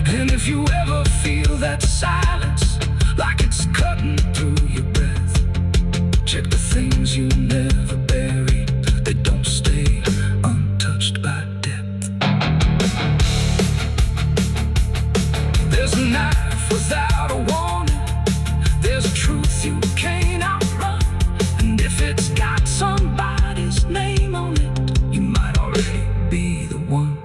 Speaker 2: And if you ever feel that silence, like it's cutting through your breath, check the things you never buried, they don't stay untouched by depth. There's a knife without a warning, there's a truth you can't outrun. And if it's got somebody's name on it, you might already be the one.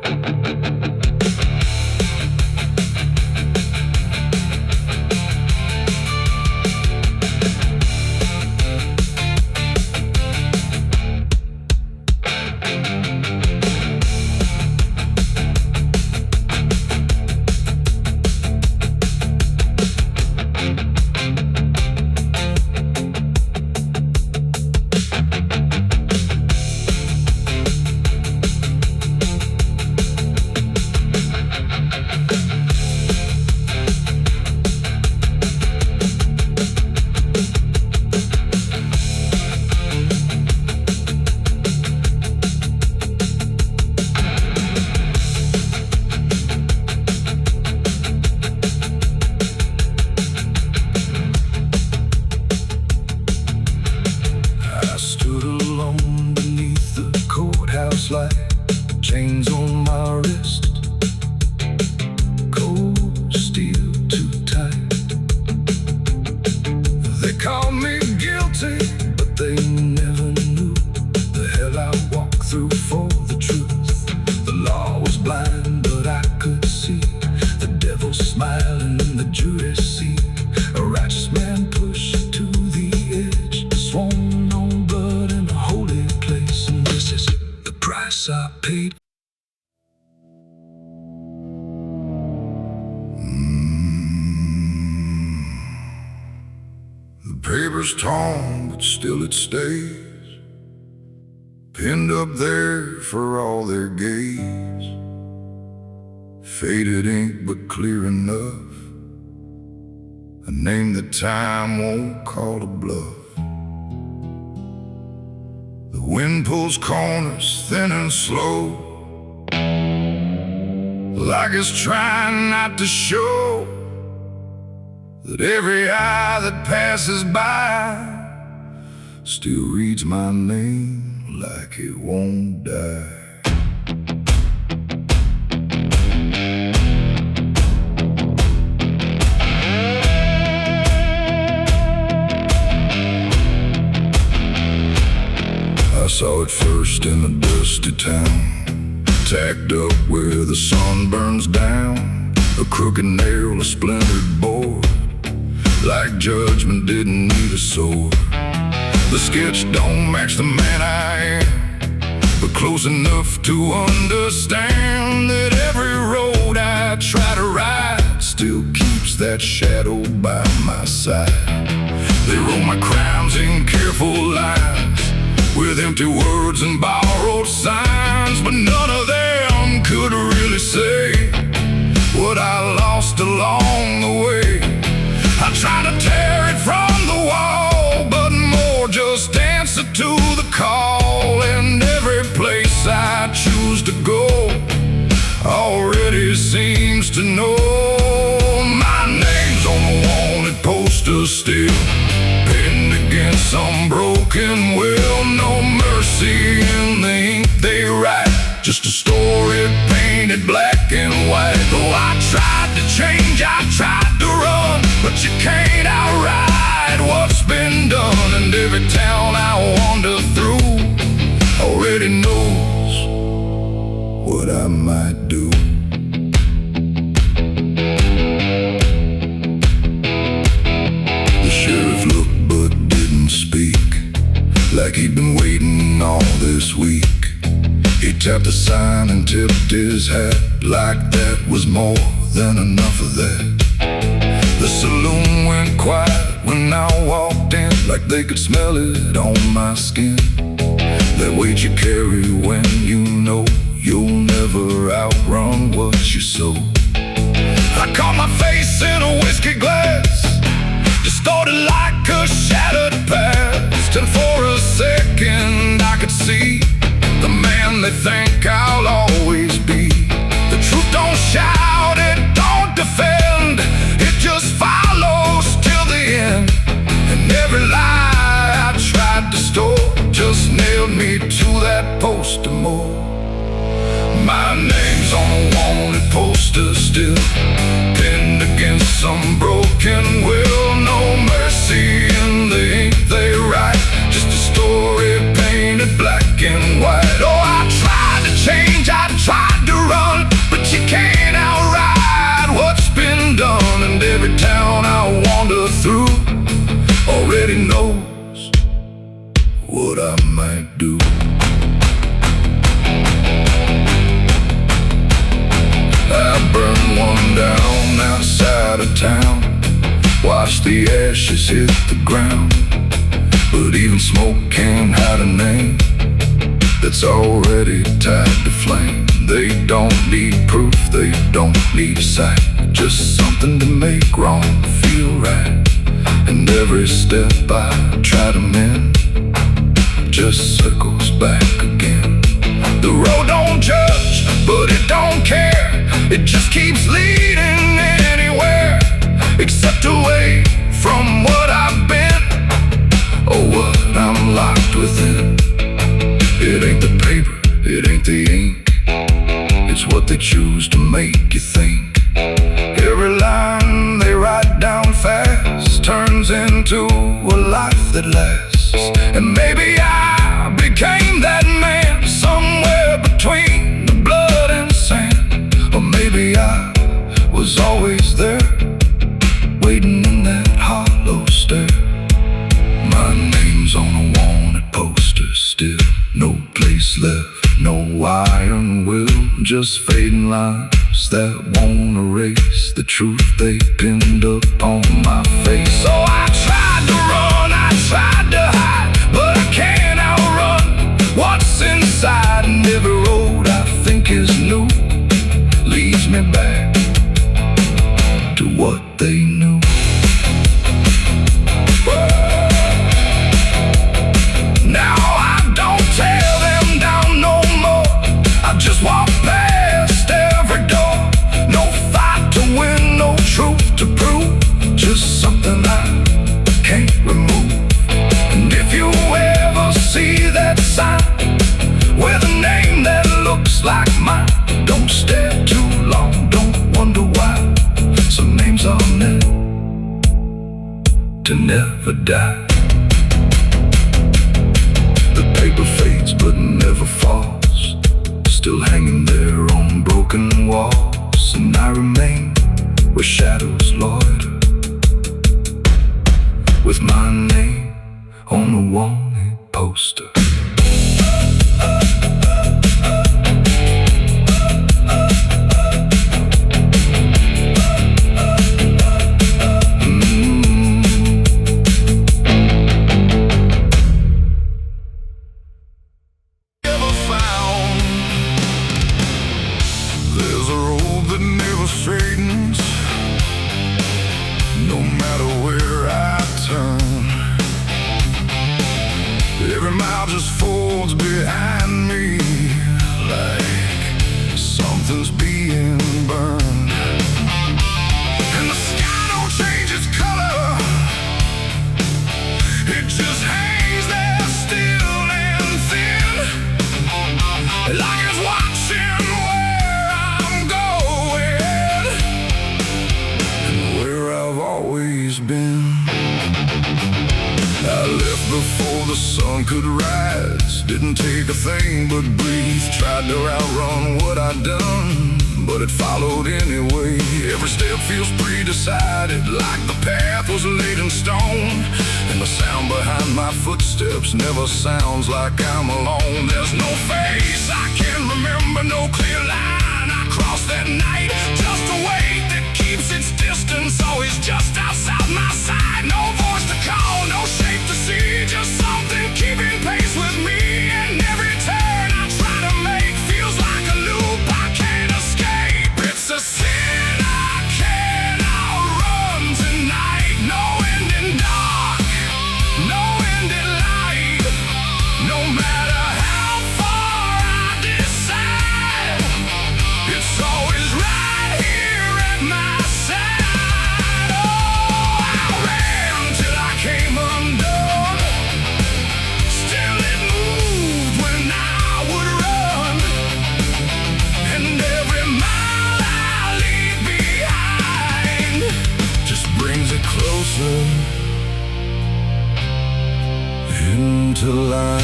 Speaker 2: I stood alone beneath the courthouse light, chains on my wrist, cold steel too tight. They called me guilty, but they never knew the hell I walked through for the truth. The law was blind, but I could see the devil smiling in the jury seat. A righteous man pushed to the edge, sworn on blood in a holy place. And this is the price I paid. The paper's torn, but still it stays, pinned up there for all their gaze. Faded ink, but clear enough, a name that time won't call a bluff. The wind pulls corners thin and slow, like it's trying not to show that every eye that passes by still reads my name like it won't die. I saw it first in a dusty town, tacked up where the sun burns down, a crooked nail, a splintered board, like judgment didn't need a sword. The sketch don't match the man I am, but close enough to understand that every road I try to ride still keeps that shadow by my side. They wrote my crimes in careful lines, with empty words and borrowed signs, but none of them could really say poster still, pinned against some broken will. No mercy in the ink they write, just a story painted black and white. Oh, I tried to change, I tried to run, but you can't outride what's been done. And every town I wander through already knows what I might do. The sheriff looked but didn't speak, like he'd been waiting all this week. He tapped the sign and tipped his hat, like that was more than enough of that. The saloon went quiet when I walked in, like they could smell it on my skin. That weight you carry when you know you'll never outrun what you sow. I caught my face in a whiskey glass, distorted like a shattered past. And for a second I could see the man they think I'll always be. The truth don't shout, it don't defend, it just follows till the end. And every lie I tried to store just nailed me to that poster more. My name's on a wanted poster still, pinned against some broken will. No mercy in the ink they write, just a story painted black and white. Oh, I tried to change, I tried to run, but you can't outride what's been done. And every town I wander through already knows what I might do. I burned one down outside of town, watched the ashes hit the ground. But even smoke can't hide a name that's already tied to flame. They don't need proof, they don't need sight, just something to make wrong feel right. And every step I try to mend just circles back again. The road don't judge, but it don't care, it just keeps leading anywhere except away from what I've been, or what I'm locked within. It ain't the paper, it ain't the ink, it's what they choose to make you think. Every line they write down fast turns into a life that lasts. And maybe I became that man somewhere between the blood and sand. Or maybe I was always there, waiting in that hollow stare. My name's on a wanted poster still, no place left, no iron will, just fading lines that won't erase the truth they pinned up on my face. So I tried to run, I tried to hide, but I can't outrun what's inside. And every road I think is new leads me back to what they knew. Now I don't tear them down no more, I just walk past every door. No fight to win, no truth to prove, just something I can't remove. And if you ever see that sign with a name that looks like mine, don't stare too long, don't wonder why. Some names are meant to never die. The paper fades but never falls, still hanging there on broken walls. And I remain where shadows loiter, with my name on a wanted poster. There's a road that never straightens, no matter where I turn. Every mile just folds behind me, like something's being burned. And the sky don't change its color the sun could rise. Didn't take a thing but breathe. Tried to outrun what I'd done, but it followed anyway. Every step feels pre-decided, like the path was laid in stone. And the sound behind my footsteps never sounds like I'm alone. There's no face I can remember, no clear line I crossed that night. Just a weight that keeps its distance, always just outside my sight. No voice to call, no shape to see, just something keeping pace with me. And every turn I try to make feels like a loop I can't escape. It's a sin I can't outrun tonight. No end in dark, no end in light. No matter how far I decide, it's always right here at my side. Oh, I ran till I came undone. Still it moved when I would run. And every mile I leave behind just brings it closer into line.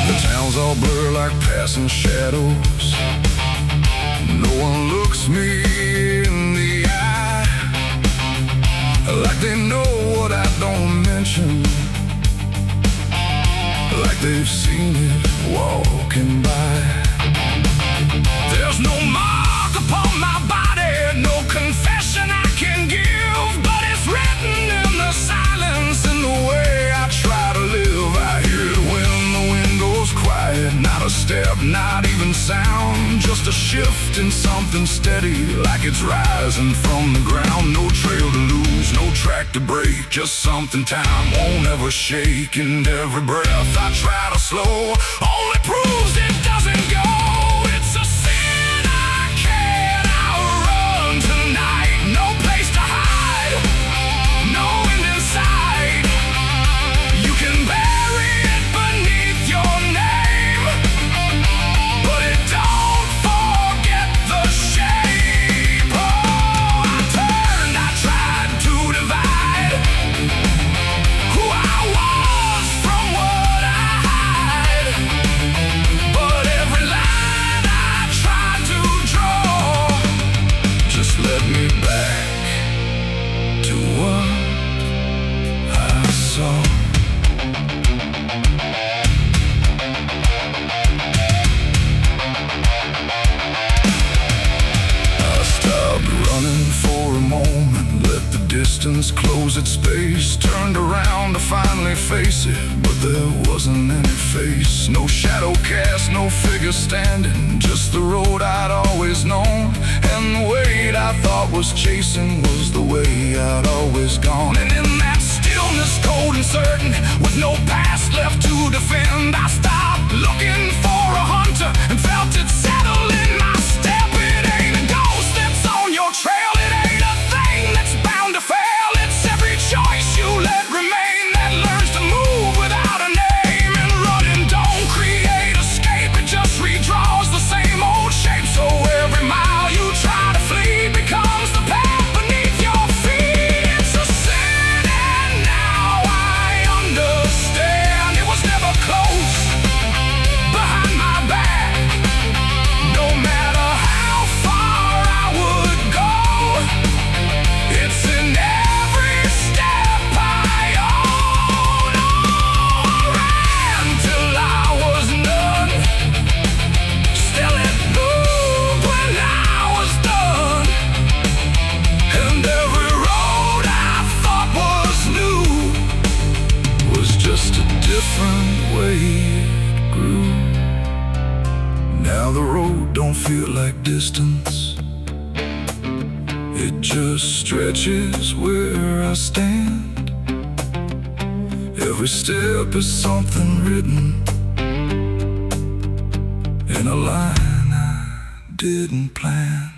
Speaker 2: The towns all blur like passing shadows. No one looks me in the eye, like they know what I don't mention, like they've seen it walking by. There's no mark upon my body, no confession I can give, but it's written in the silence, in the way I try to live. I hear it when the wind goes quiet, not a step, not even sound, just a shift in something steady, like it's rising from the ground. No trail to lose, no track to break, just something time won't ever shake. And every breath I try to slow only proves it doesn't go. It's a sin I can't outrun tonight. No place to hide, no end in sight. You can bury it beneath your name, but it don't forget the shape. Oh, I turned, I tried to divide who I was from what I hide, but every line I tried to draw just led me back to what I saw. I stopped running for a moment, let the distance close its space. Turned around to finally face it, but there wasn't any face. No shadow cast, no figure standing, just the road I'd always known. And the weight I thought was chasing was the way I'd always gone. And in that stillness, cold and certain, with no past left to defend, I stopped looking for a hunter and felt it settle in my step. It ain't a ghost that's on your trail, it ain't a thing that's bound to fail. It's every choice you let remain that learns to move without a name. And running don't create escape, it just redraws the same old shape. So every mile you try to flee becomes the path beneath your feet. It's a sin, and now I understand. It was never close behind my back. No matter how far I would go, it's in every step I own. Oh, I ran till I was none. Still it moved when I was done. And every road I thought was new was just a different way it grew. Now the road don't feel like distance, it just stretches where I stand. Every step is something written in a line I didn't plan.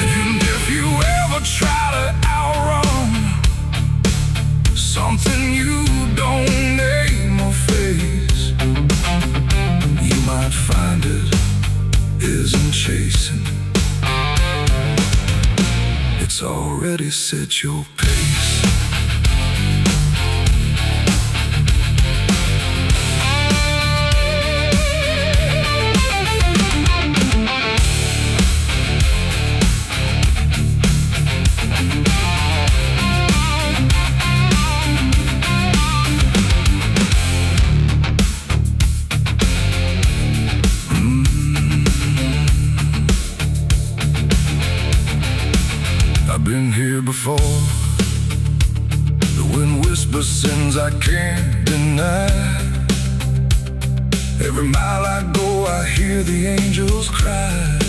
Speaker 2: And if you ever try to outrun something you don't name or face, you might find already set your pace. I've been here before. The wind whispers sins I can't deny. Every mile I go I hear the angels cry.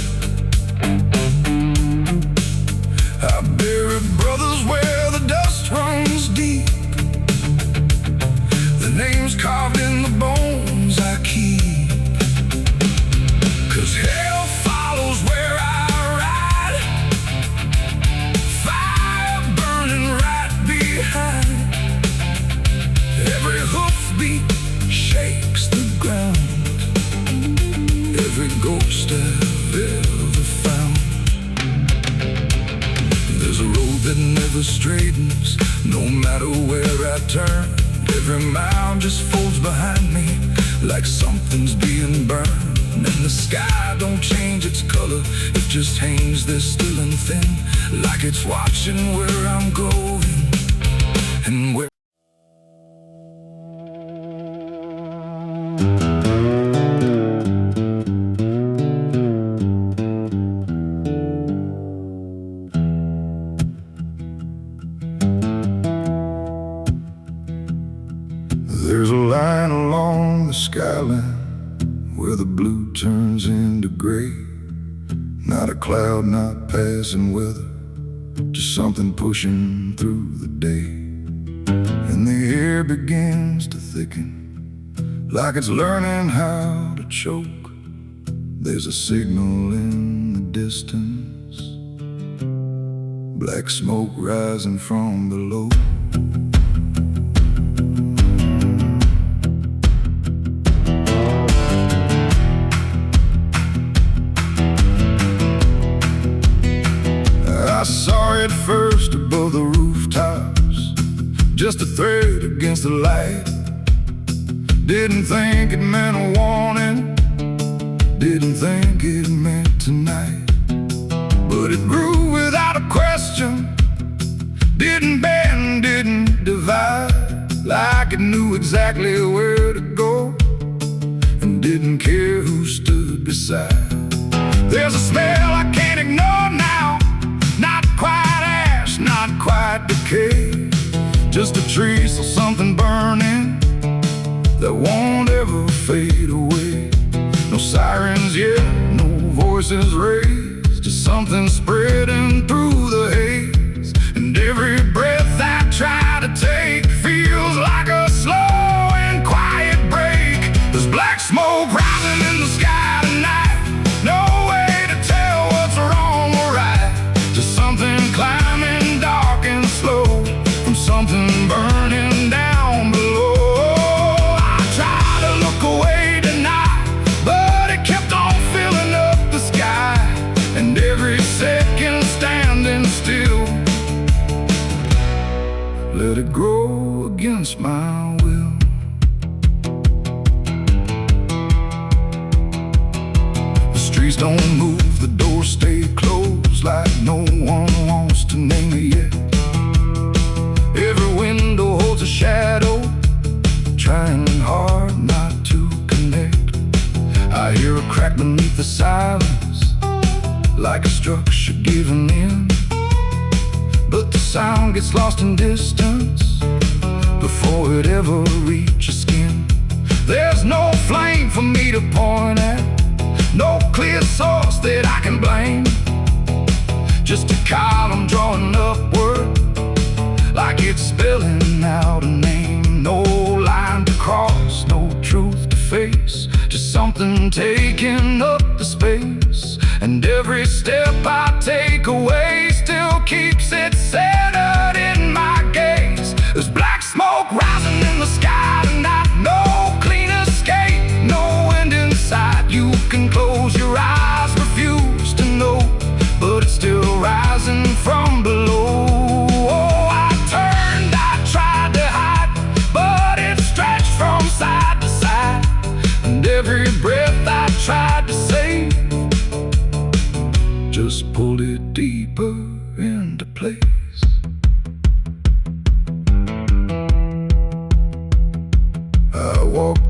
Speaker 2: I bury brothers where the dust runs deep. The names carved in the bones I keep. 'Cause hell follows where I every hoofbeat shakes the ground. Every ghost I've ever found. There's a road that never straightens, no matter where I turn. Every mound just folds behind me, like something's being burned. And the sky don't change its color, it just hangs there still and thin, like it's watching where I'm going and where. There's a line along the skyline where the blue turns into gray. Not a cloud, not passing weather, just something pushing through the day. And the air begins to thicken, like it's learning how to choke. There's a signal in the distance, black smoke rising from below. I saw it first above the rooftops, just a thread against the light. Didn't think it meant a warning, didn't think it meant tonight. But it grew without a question, didn't bend, didn't divide, like it knew exactly where to go and didn't care who stood beside. There's a smell I can't ignore now, not quite ash, not quite decay, just a trace of something burning that won't ever fade away. No sirens yet, no voices raised, just something spreading through the haze. And every breath I try to take feels like a slow and quiet break. There's black smoke rising in the sky tonight, no way to tell what's wrong or right, just something climbing dark and slow from something burning down below. I tried to look away tonight, but it kept on filling up the sky, and every second standing still. Let it grow against my will. The streets don't move, the doors stay closed, like no one wants to name it yet. Every window holds a shadow, trying hard not to connect. I hear a crack beneath the silence, like a structure giving in. But the sound gets lost in distance before it ever reaches skin. There's no flame for me to point at, no clear source that I can blame, just a column drawing upward, like it's spelling out a name. No line to cross, no truth to face, just something taking up the space. And every step I take away still keeps it centered in my gaze. There's black smoke rising in the sky tonight, no clean escape, no end in sight. You can close your eyes, refuse to know, but it's still rising from below.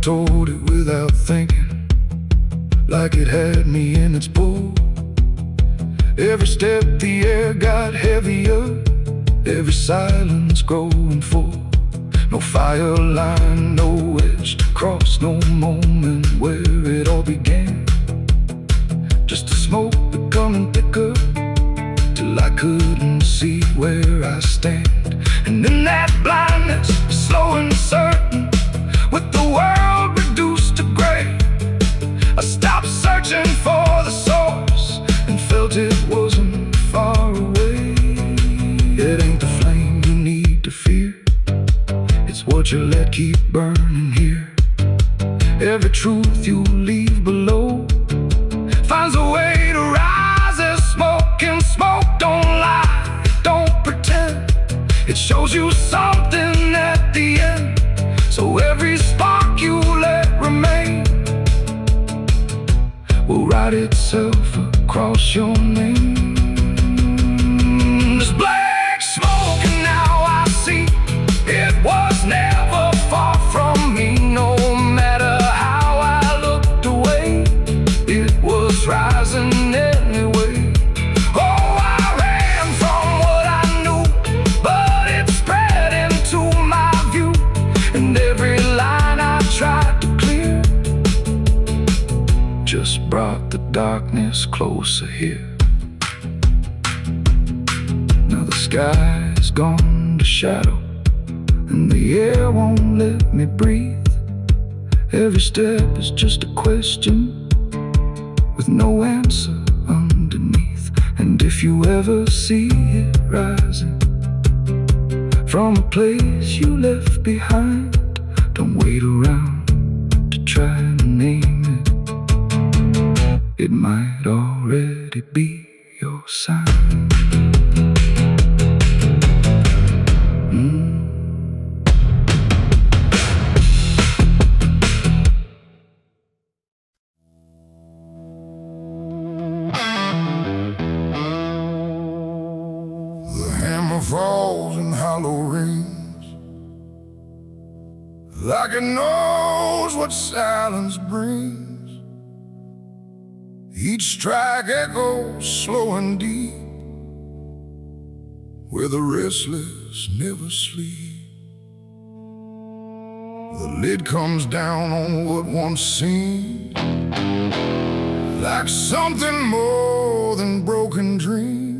Speaker 2: toward it without thinking, like it had me in its pull. Every step the air got heavier, every silence growing full. No fire line, no edge to cross, no moment where it all began. Just the smoke becoming thicker, till I couldn't see where I stand. And in that blindness, slow and certain, with the world reduced to gray, I stopped searching for the source and felt it wasn't far away. It ain't the flame you need to fear, it's what you let keep burning here. Every truth you leave below finds a way to rise as smoke, and smoke don't lie, don't pretend. It shows you something at the end, so every spark you let remain will write itself across your name. There's black smoke and now I see it was never far from me. No matter how I looked away, it was rising anyway. Oh, I ran from what I knew, but it spread into my view. And every line I tried to clear just brought the darkness closer here. Now the sky's gone to shadow, and the air won't let me breathe. Every step is just a question with no answer underneath. And if you ever see it rising from a place you left behind, don't wait around to try and name it. It might already be your sign. Falls in hollow rings, like it knows what silence brings. Each strike echoes slow and deep, where the restless never sleep. The lid comes down on what once seemed like something more than broken dreams.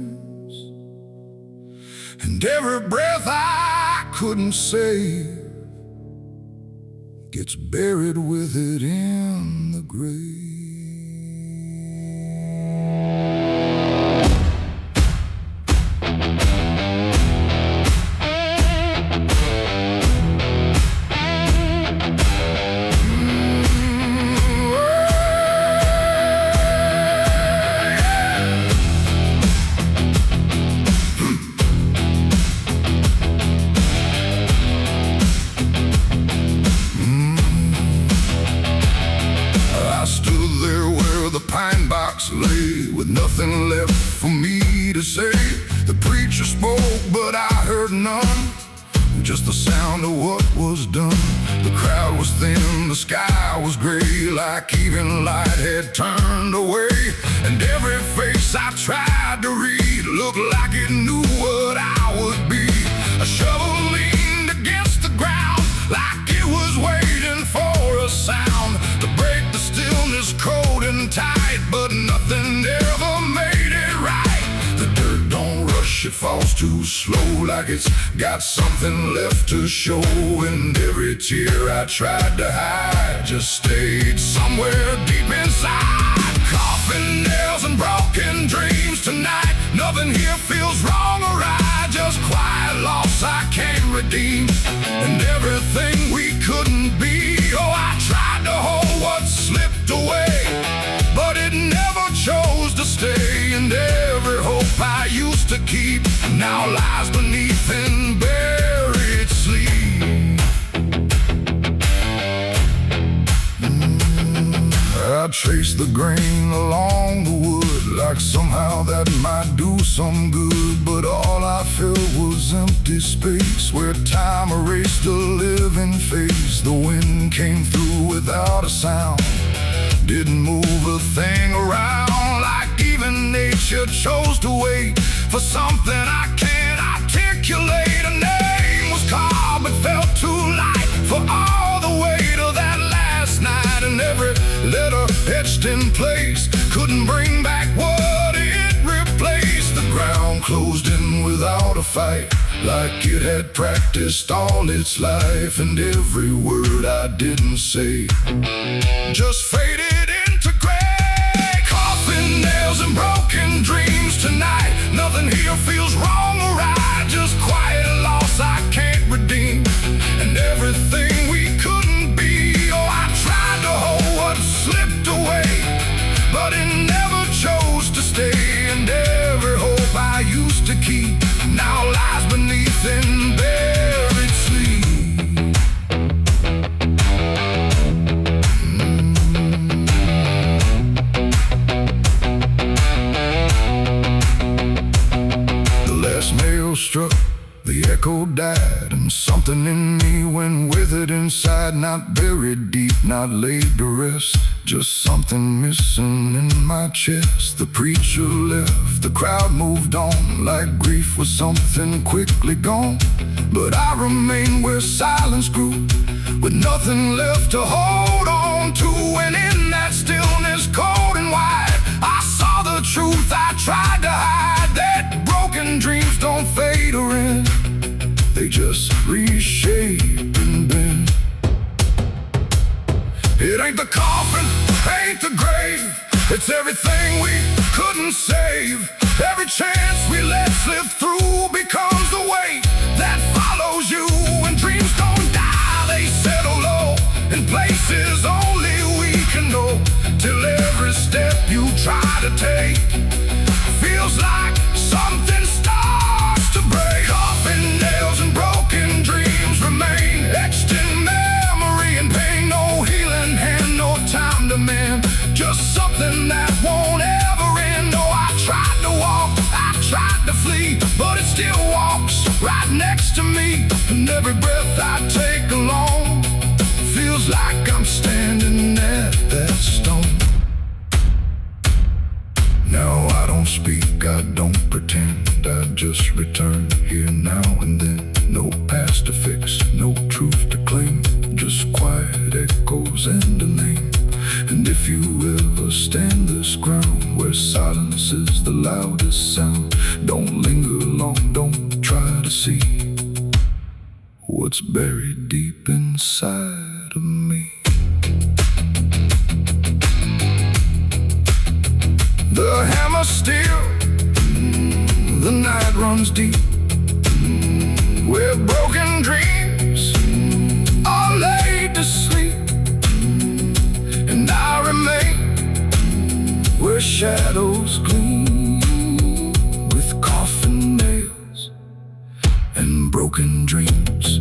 Speaker 2: And every breath I couldn't save gets buried with it in the grave. Lay with nothing left for me to say. The preacher spoke, but I heard none, just the sound of what was done. The crowd was thin, the sky was gray, like even light had turned away. And every face I tried to read looked like it knew what I would be. A shovel leaned against the ground, like it was waiting for a sound to break the stillness cold and tight, but nothing ever made it right. The dirt don't rush, it falls too slow, like it's got something left to show. And every tear I tried to hide just stayed somewhere deep inside. Coffin nails and broken dreams tonight. Nothing here feels wrong or right, just quiet loss I can't redeem. And everything we couldn't be, oh, I tried to hold what slipped away, but it never chose to stay. And every hope I used to keep now lies beneath in buried sleep. I traced the grain along the wood, like somehow that might do some good, but all I felt was was empty space where time erased the living face. The wind came through without a sound, didn't move a thing around, like even nature chose to wait for something I can't articulate. A name was called but felt too light for all the weight of that last night, and every letter etched in place couldn't bring back what it replaced. The ground closed in without a fight, like it had practiced all its life, and every word I didn't say just faded into gray. Coffin nails and broken dreams tonight. Nothing here feels wrong or right, just quiet loss I can't redeem, and everything we couldn't be. Oh, I tried to hold what slipped away, but it never chose to stay, and every hope I used to keep now lies beneath in buried sleep. The last nail struck, the echo died, and something in me went with it inside. Not buried deep, not laid to rest, just something missing in my chest. The preacher left, the crowd moved on, like grief was something quickly gone. But I remained where silence grew, with nothing left to hold on to. And in that stillness, cold and wide, I saw the truth I tried to hide, that broken dreams don't fade or end, they just reshape and bend. It ain't the coffin, ain't the grave, it's everything we couldn't save. Every chance we let slip through becomes the weight that follows you. And dreams don't die, they settle low in places only we can know, till every step you try to take feels like something starts to break. Coffin nails and broken dreams remain etched in memory and pain. No healing hand, no time to mend, just something that won't ever end. No, I tried to walk, I tried to flee, but it still walks right next to me. And every breath I take alone feels like I'm standing at that stone. Now I don't speak, I don't pretend, I just return here now and then. No past to fix, no truth to claim, just quiet echoes and a name. And if you ever stand this ground where silence is the loudest sound, don't linger long, don't try to see what's buried deep inside of me. The hammer steel, the night runs deep, where broken dreams are laid to sleep. And I remain where shadows gleam, with coffin nails and broken dreams.